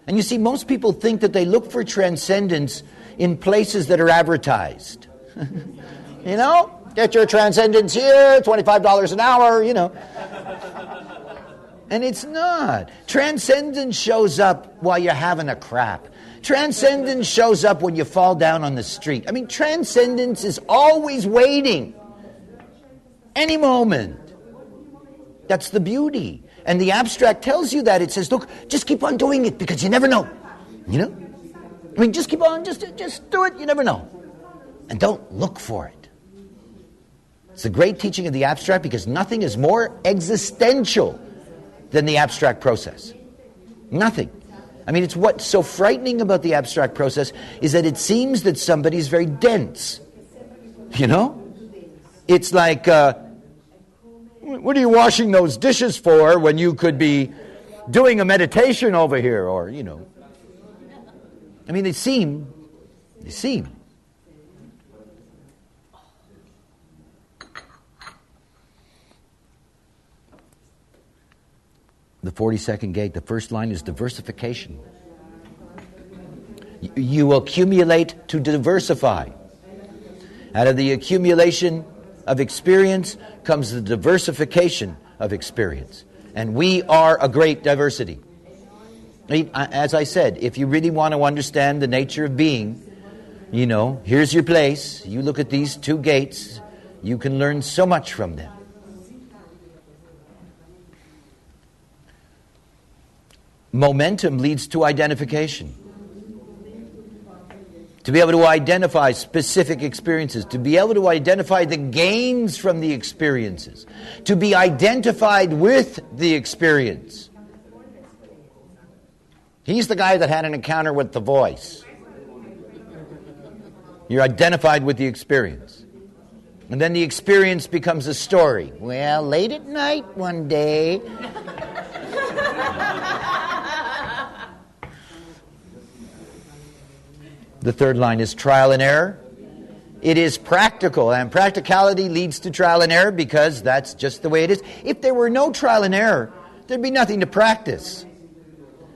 And you see, most people think that they look for transcendence in places that are advertised. Get your transcendence here, $25 an hour, And it's not. Transcendence shows up while you're having a crap. Transcendence shows up when you fall down on the street. I mean, transcendence is always waiting. Any moment. That's the beauty. And the abstract tells you that. It says, look, just keep on doing it because you never know. I mean, just keep on, just do it, you never know. And don't look for it. It's the great teaching of the abstract because nothing is more existential than the abstract process. Nothing. I mean, it's what's so frightening about the abstract process is that it seems that somebody's very dense. It's like, what are you washing those dishes for when you could be doing a meditation over here? Or, I mean, they seem. The 42nd gate, the first line is diversification. You accumulate to diversify. Out of the accumulation of experience comes the diversification of experience. And we are a great diversity. As I said, if you really want to understand the nature of being, here's your place. You look at these two gates. You can learn so much from them. Momentum leads to identification. To be able to identify specific experiences, to be able to identify the gains from the experiences, to be identified with the experience. He's the guy that had an encounter with the voice. You're identified with the experience. And then the experience becomes a story. Well, late at night one day. The third line is trial and error. It is practical, and practicality leads to trial and error because that's just the way it is. If there were no trial and error, there'd be nothing to practice.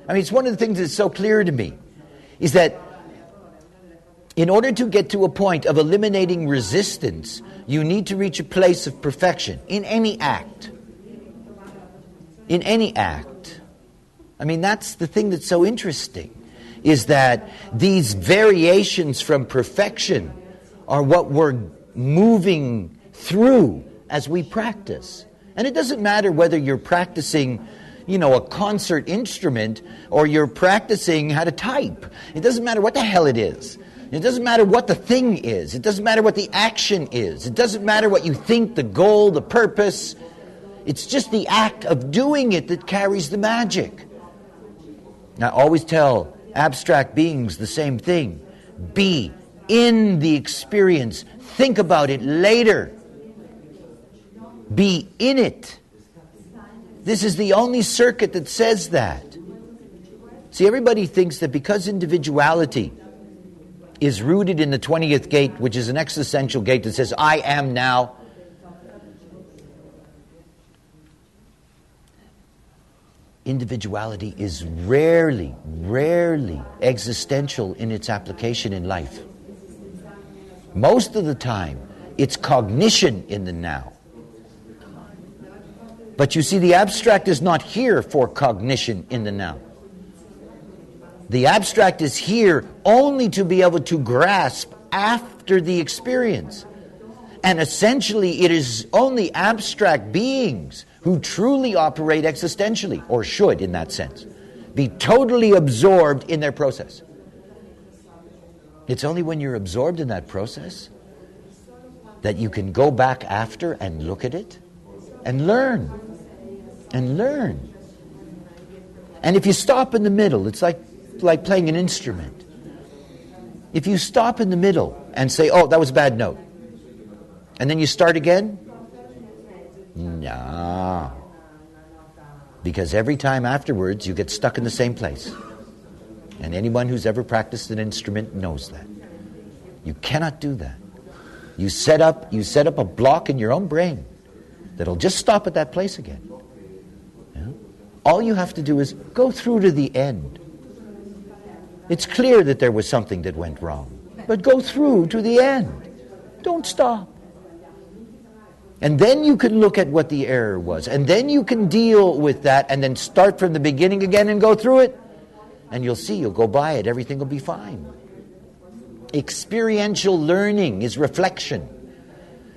I mean, it's one of the things that's so clear to me, is that in order to get to a point of eliminating resistance, you need to reach a place of perfection in any act. In any act. I mean, that's the thing that's so interesting, is that these variations from perfection are what we're moving through as we practice. And it doesn't matter whether you're practicing, a concert instrument or you're practicing how to type. It doesn't matter what the hell it is. It doesn't matter what the thing is. It doesn't matter what the action is. It doesn't matter what you think, the goal, the purpose. It's just the act of doing it that carries the magic. Now, I always tell abstract beings the same thing. Be in the experience. Think about it later. Be in it. This is the only circuit that says that. See, everybody thinks that because individuality is rooted in the 20th gate, which is an existential gate that says, I am now. Individuality is rarely existential in its application in life. Most of the time, it's cognition in the now. But you see, the abstract is not here for cognition in the now. The abstract is here only to be able to grasp after the experience. And essentially, it is only abstract beings who truly operate existentially, or should in that sense, be totally absorbed in their process. It's only when you're absorbed in that process that you can go back after and look at it and learn. And learn. And if you stop in the middle, it's like playing an instrument. If you stop in the middle and say, oh, that was a bad note, and then you start again, no. Because every time afterwards you get stuck in the same place. And anyone who's ever practiced an instrument knows that. You cannot do that. You set up a block in your own brain that'll just stop at that place again. Yeah? All you have to do is go through to the end. It's clear that there was something that went wrong, but go through to the end. Don't stop. And then you can look at what the error was, and then you can deal with that, and then start from the beginning again and go through it. And you'll see, you'll go by it, everything will be fine. Experiential learning is reflection.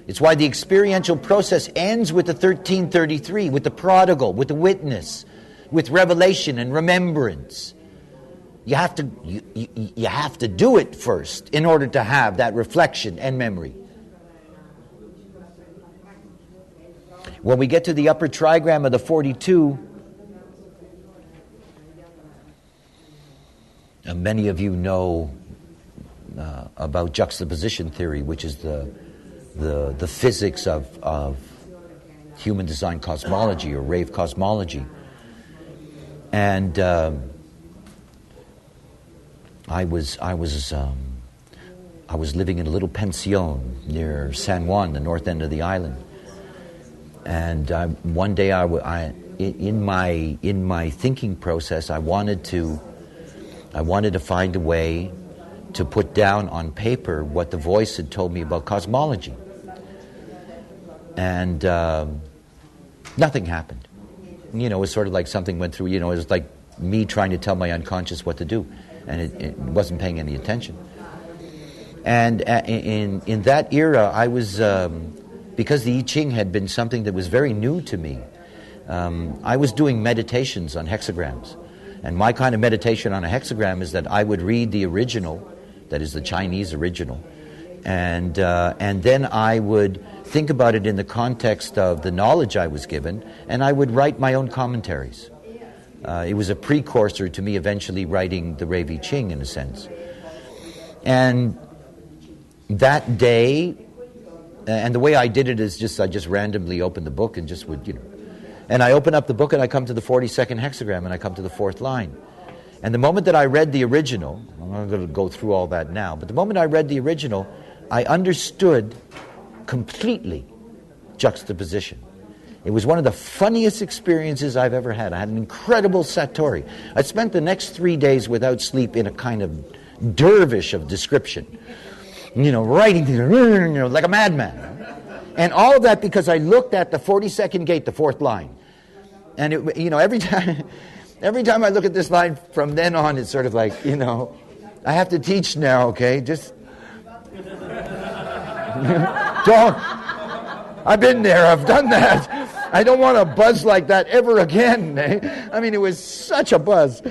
It's why the experiential process ends with the 1333, with the prodigal, with the witness, with revelation and remembrance. You have to do it first in order to have that reflection and memory. When we get to the upper trigram of the 42, many of you know about juxtaposition theory, which is the physics of human design cosmology or rave cosmology. And I was living in a little pension near San Juan, the north end of the island. And one day, in my thinking process, I wanted to find a way to put down on paper what the voice had told me about cosmology. And nothing happened. It was sort of like something went through. It was like me trying to tell my unconscious what to do, and it wasn't paying any attention. And in that era, I was. Because the I Ching had been something that was very new to me, I was doing meditations on hexagrams. And my kind of meditation on a hexagram is that I would read the original, that is the Chinese original, and then I would think about it in the context of the knowledge I was given, and I would write my own commentaries. It was a precursor to me eventually writing the Rei Ching, in a sense. And that day, and the way I did it is I just randomly opened the book and just would, and I open up the book and I come to the 42nd hexagram and I come to the 4th line. And the moment that I read the original, I'm not going to go through all that now, but the moment I read the original, I understood completely juxtaposition. It was one of the funniest experiences I've ever had. I had an incredible satori. I spent the next 3 days without sleep in a kind of dervish of description. Writing things, like a madman. And all of that because I looked at the 42nd gate, the 4th line. And every time I look at this line from then on, it's sort of like, I have to teach now, okay? Just don't. I've been there, I've done that. I don't want to buzz like that ever again. Eh? I mean, it was such a buzz.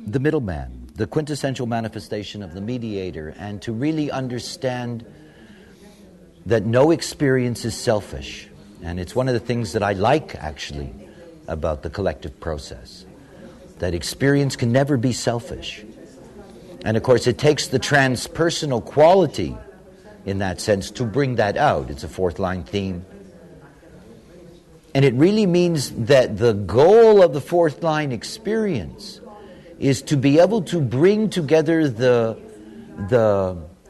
The middleman, the quintessential manifestation of the mediator, and to really understand that no experience is selfish. And it's one of the things that I like, actually, about the collective process. That experience can never be selfish. And of course, it takes the transpersonal quality, in that sense, to bring that out. It's a 4th line theme. And it really means that the goal of the 4th line experience is to be able to bring together the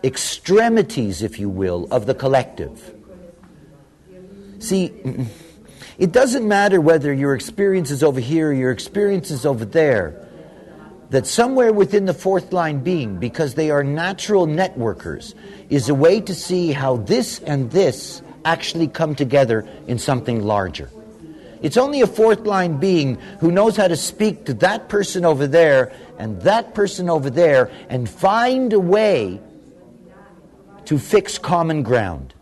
extremities, if you will, of the collective. See, it doesn't matter whether your experience is over here or your experience is over there, that somewhere within the 4th line being, because they are natural networkers, is a way to see how this and this actually come together in something larger. It's only a 4th line being who knows how to speak to that person over there and that person over there and find a way to fix common ground.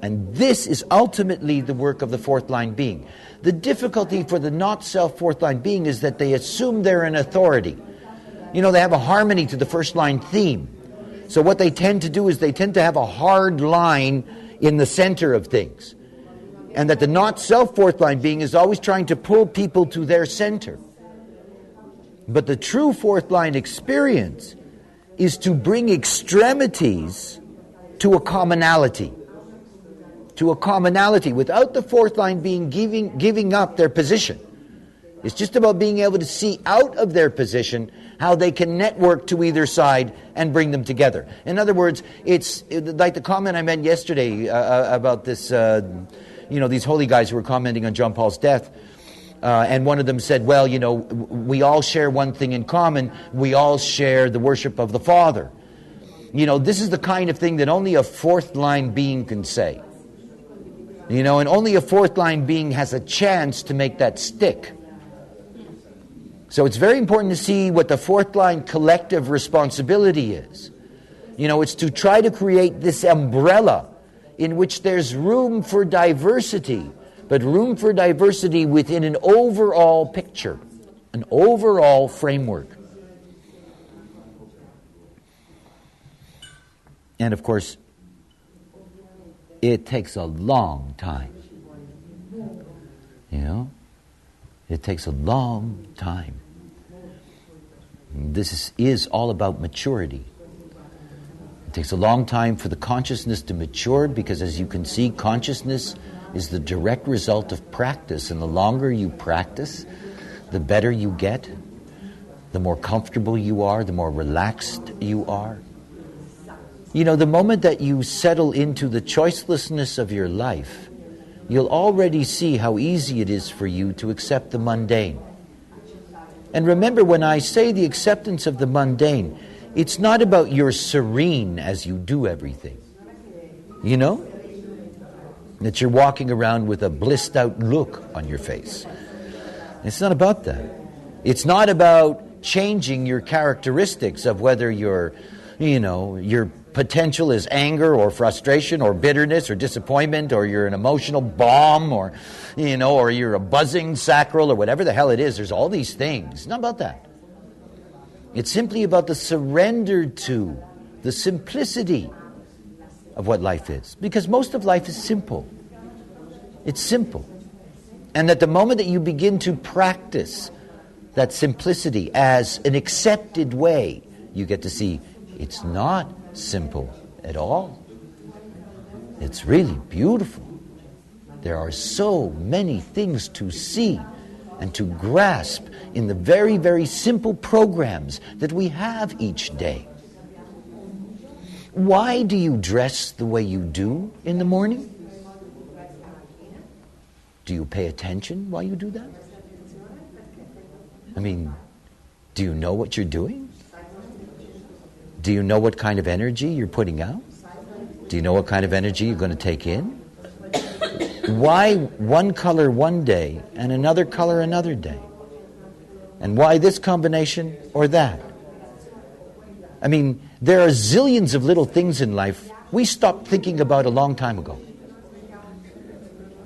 And this is ultimately the work of the 4th line being. The difficulty for the not-self 4th line being is that they assume they're an authority. They have a harmony to the 1st line theme. So what they tend to do is they tend to have a hard line in the center of things. And that the not-self 4th line being is always trying to pull people to their center. But the true 4th line experience is to bring extremities to a commonality. To a commonality without the 4th line being giving up their position. It's just about being able to see out of their position how they can network to either side and bring them together. In other words, it's like the comment I made yesterday about this, these holy guys who were commenting on John Paul's death. And one of them said, well, we all share one thing in common. We all share the worship of the Father. This is the kind of thing that only a 4th line being can say. And only a 4th line being has a chance to make that stick. So it's very important to see what the 4th line collective responsibility is. It's to try to create this umbrella in which there's room for diversity, but room for diversity within an overall picture, an overall framework. And of course, it takes a long time. It takes a long time. This is all about maturity. It takes a long time for the consciousness to mature because, as you can see, consciousness is the direct result of practice. And the longer you practice, the better you get, the more comfortable you are, the more relaxed you are. The moment that you settle into the choicelessness of your life, you'll already see how easy it is for you to accept the mundane. And remember, when I say the acceptance of the mundane, it's not about you're serene as you do everything. That you're walking around with a blissed out look on your face. It's not about that. It's not about changing your characteristics of whether your potential is anger or frustration or bitterness or disappointment, or you're an emotional bomb, or you're a buzzing sacral, or whatever the hell it is. There's all these things. It's not about that. It's simply about the surrender to, the simplicity of what life is. Because most of life is simple. It's simple. And at the moment that you begin to practice that simplicity as an accepted way, you get to see it's not simple at all. It's really beautiful. There are so many things to see and to grasp in the very, very simple programs that we have each day. Why do you dress the way you do in the morning? Do you pay attention while you do that? I mean, do you know what you're doing? Do you know what kind of energy you're putting out? Do you know what kind of energy you're going to take in? Why one color one day and another color another day? And why this combination or that? I mean, there are zillions of little things in life we stopped thinking about a long time ago.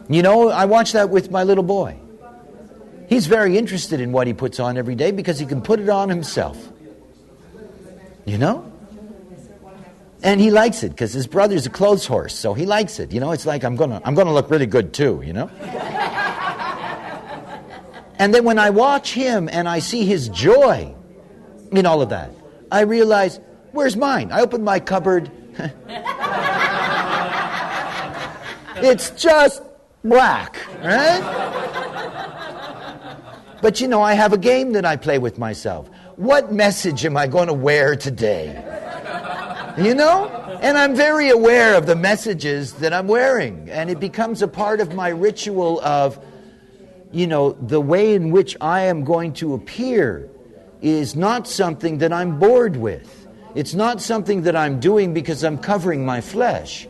You know, I watch that with my little boy. He's very interested in what he puts on every day because he can put it on himself. You know? And he likes it because his brother's a clothes horse, so he likes it. You know, it's like I'm gonna look really good too, you know? And then when I watch him and I see his joy in all of that, I realize, where's mine? I open my cupboard. It's just black, right? But you know, I have a game that I play with myself. What message am I going to wear today? You know? And I'm very aware of the messages that I'm wearing. And it becomes a part of my ritual of, you know, the way in which I am going to appear is not something that I'm bored with. It's not something that I'm doing because I'm covering my flesh.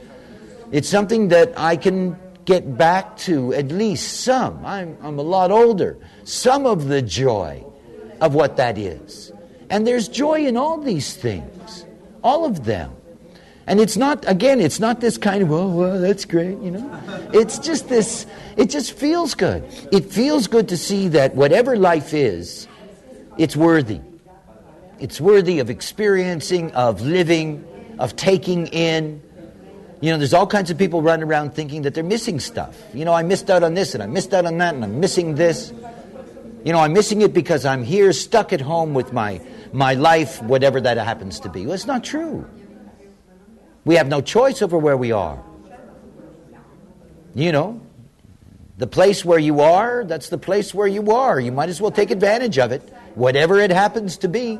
It's something that I can get back to at least some. I'm a lot older. Some of the joy of what that is. And there's joy in all these things. All of them. And it's not, again, it's not this kind of, oh, well, that's great, you know. It's just this, it just feels good. It feels good to see that whatever life is, it's worthy. It's worthy of experiencing, of living, of taking in. You know, there's all kinds of people running around thinking that they're missing stuff. You know, I missed out on this and I missed out on that and I'm missing this. You know, I'm missing it because I'm here stuck at home with my life, whatever that happens to be. Well, it's not true. We have no choice over where we are. You know, the place where you are, that's the place where you are. You might as well take advantage of it, whatever it happens to be.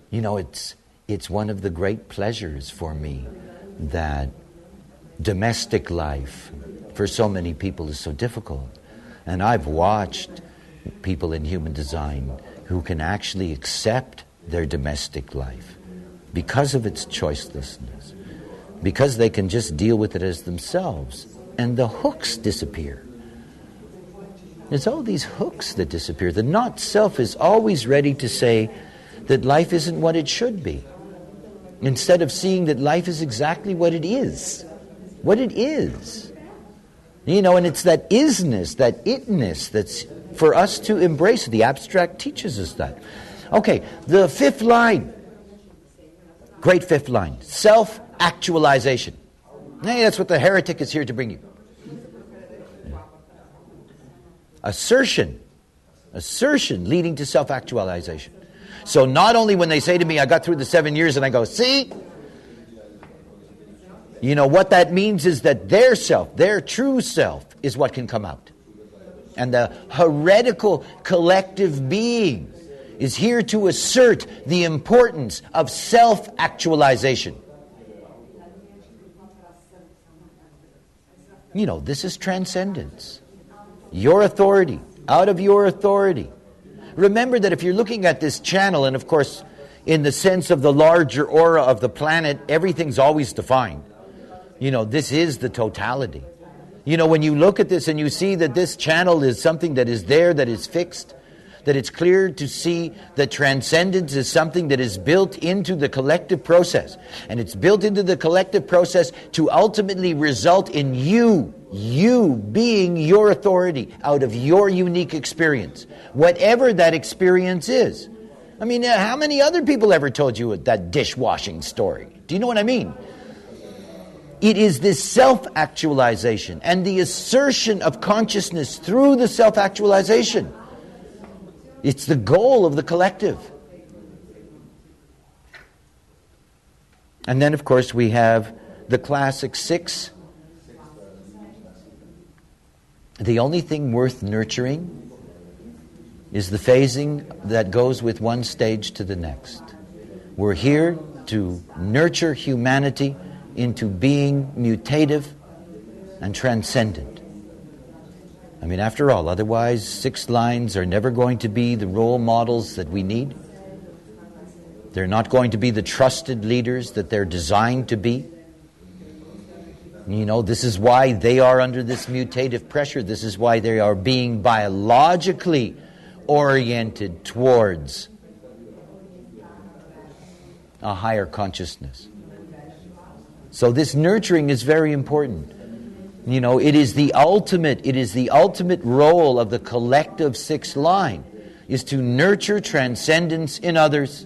You know, it's one of the great pleasures for me that domestic life for so many people is so difficult. And I've watched people in human design who can actually accept their domestic life because of its choicelessness, because they can just deal with it as themselves, and the hooks disappear. There's all these hooks that disappear. The not self is always ready to say that life isn't what it should be, instead of seeing that life is exactly what it is. What it is. You know, and it's that isness, that itness that's for us to embrace. The abstract teaches us that. Okay, the fifth line. Great fifth line. Self-actualization. Hey, that's what the heretic is here to bring you. Assertion. Assertion leading to self-actualization. So not only when they say to me, I got through the 7 years and I go, see? You know, what that means is that their self, their true self, is what can come out. And the heretical collective being is here to assert the importance of self-actualization. You know, this is transcendence. Your authority, out of your authority. Remember that if you're looking at this channel, and of course, in the sense of the larger aura of the planet, everything's always defined. You know, this is the totality. You know, when you look at this and you see that this channel is something that is there, that is fixed, that it's clear to see that transcendence is something that is built into the collective process. And it's built into the collective process to ultimately result in you being your authority out of your unique experience. Whatever that experience is. I mean, how many other people ever told you that dishwashing story? Do you know what I mean? It is this self-actualization and the assertion of consciousness through the self-actualization. It's the goal of the collective. And then, of course, we have the classic 6. The only thing worth nurturing is the phasing that goes with one stage to the next. We're here to nurture humanity into being mutative and transcendent. I mean, after all, otherwise 6 lines are never going to be the role models that we need. They're not going to be the trusted leaders that they're designed to be. You know, this is why they are under this mutative pressure. This is why they are being biologically oriented towards a higher consciousness. So this nurturing is very important. You know, it is the ultimate role of the collective 6th line, is to nurture transcendence in others.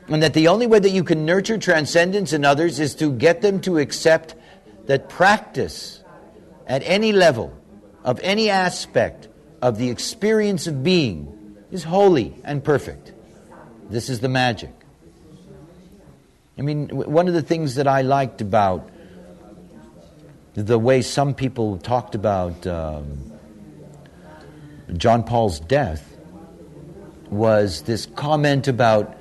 And that the only way that you can nurture transcendence in others is to get them to accept that practice at any level, of any aspect of the experience of being, is holy and perfect. This is the magic. I mean, one of the things that I liked about the way some people talked about John Paul's death was this comment about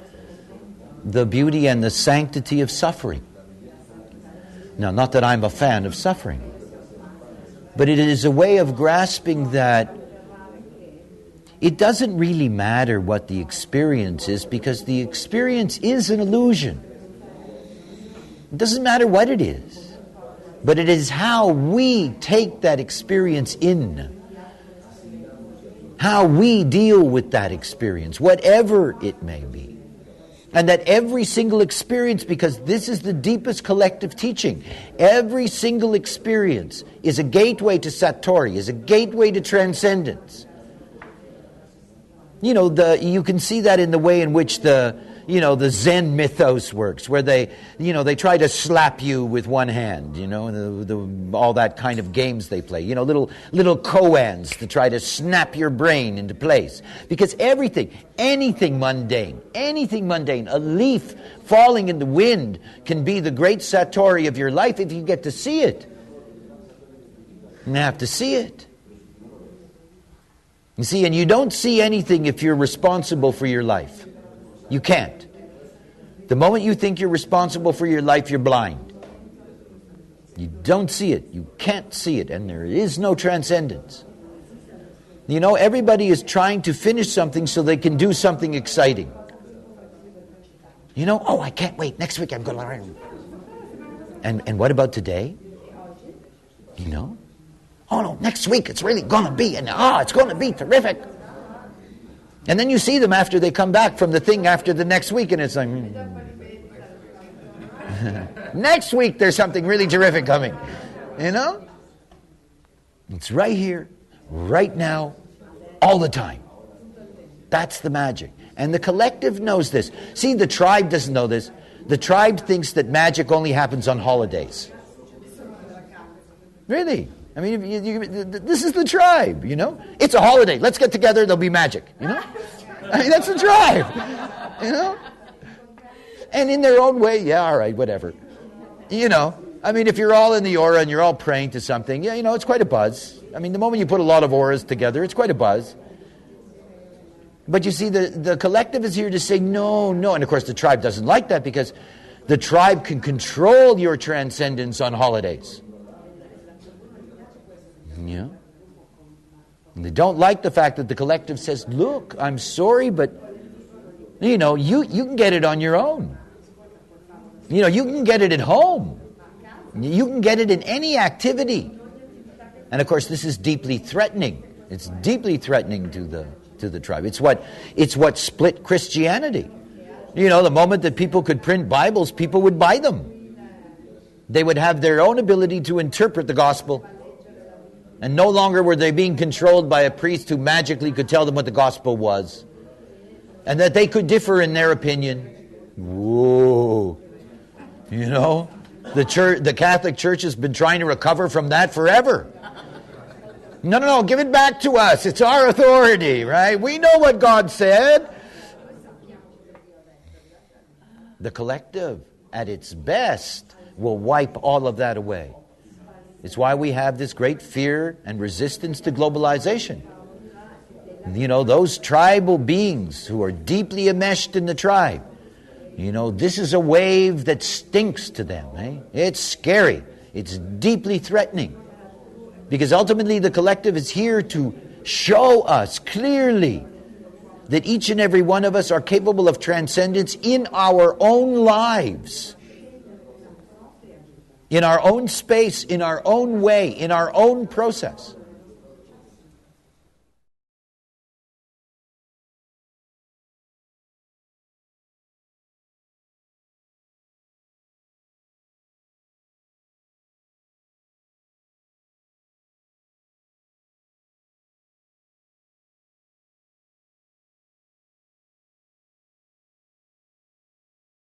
the beauty and the sanctity of suffering. Now, not that I'm a fan of suffering, but it is a way of grasping that it doesn't really matter what the experience is, because the experience is an illusion. It doesn't matter what it is, but it is how we take that experience in, how we deal with that experience, whatever it may be. And that every single experience, because this is the deepest collective teaching, every single experience is a gateway to Satori, is a gateway to transcendence. You know, you can see that in the way in which the Zen mythos works, where they try to slap you with one hand, all that kind of games they play, little koans to try to snap your brain into place. Because anything mundane, a leaf falling in the wind can be the great Satori of your life if you get to see it. You have to see it. You see, and you don't see anything if you're responsible for your life. You can't. The moment you think you're responsible for your life, you're blind. You don't see it. You can't see it. And there is no transcendence. Everybody is trying to finish something so they can do something exciting. I can't wait. Next week I'm going to learn. And what about today? Oh no, next week it's really going to be, and it's going to be terrific. And then you see them after they come back from the thing after the next week, and it's like, next week there's something really terrific coming. It's right here, right now, all the time. That's the magic. And the collective knows this. See, the tribe doesn't know this. The tribe thinks that magic only happens on holidays. Really? I mean, this is the tribe, It's a holiday. Let's get together. There'll be magic, I mean, that's the tribe, And in their own way, yeah, all right, whatever. I mean, if you're all in the aura and you're all praying to something, it's quite a buzz. I mean, the moment you put a lot of auras together, it's quite a buzz. But you see, the collective is here to say, no. And of course, the tribe doesn't like that, because the tribe can control your transcendence on holidays. Yeah. And they don't like the fact that the collective says, look, I'm sorry, but you can get it on your own. You can get it at home. You can get it in any activity. And of course, this is deeply threatening. It's deeply threatening to the tribe. It's what split Christianity. The moment that people could print Bibles, people would buy them. They would have their own ability to interpret the gospel. And no longer were they being controlled by a priest who magically could tell them what the gospel was. and that they could differ in their opinion. Whoa. You know, the Catholic Church has been trying to recover from that forever. No, give it back to us. It's our authority, right? We know what God said. The collective, at its best, will wipe all of that away. It's why we have this great fear and resistance to globalization. You know, those tribal beings who are deeply enmeshed in the tribe, you know, this is a wave that stinks to them. It's scary. It's deeply threatening. Because ultimately the collective is here to show us clearly that each and every one of us are capable of transcendence in our own lives, in our own space, in our own way, in our own process.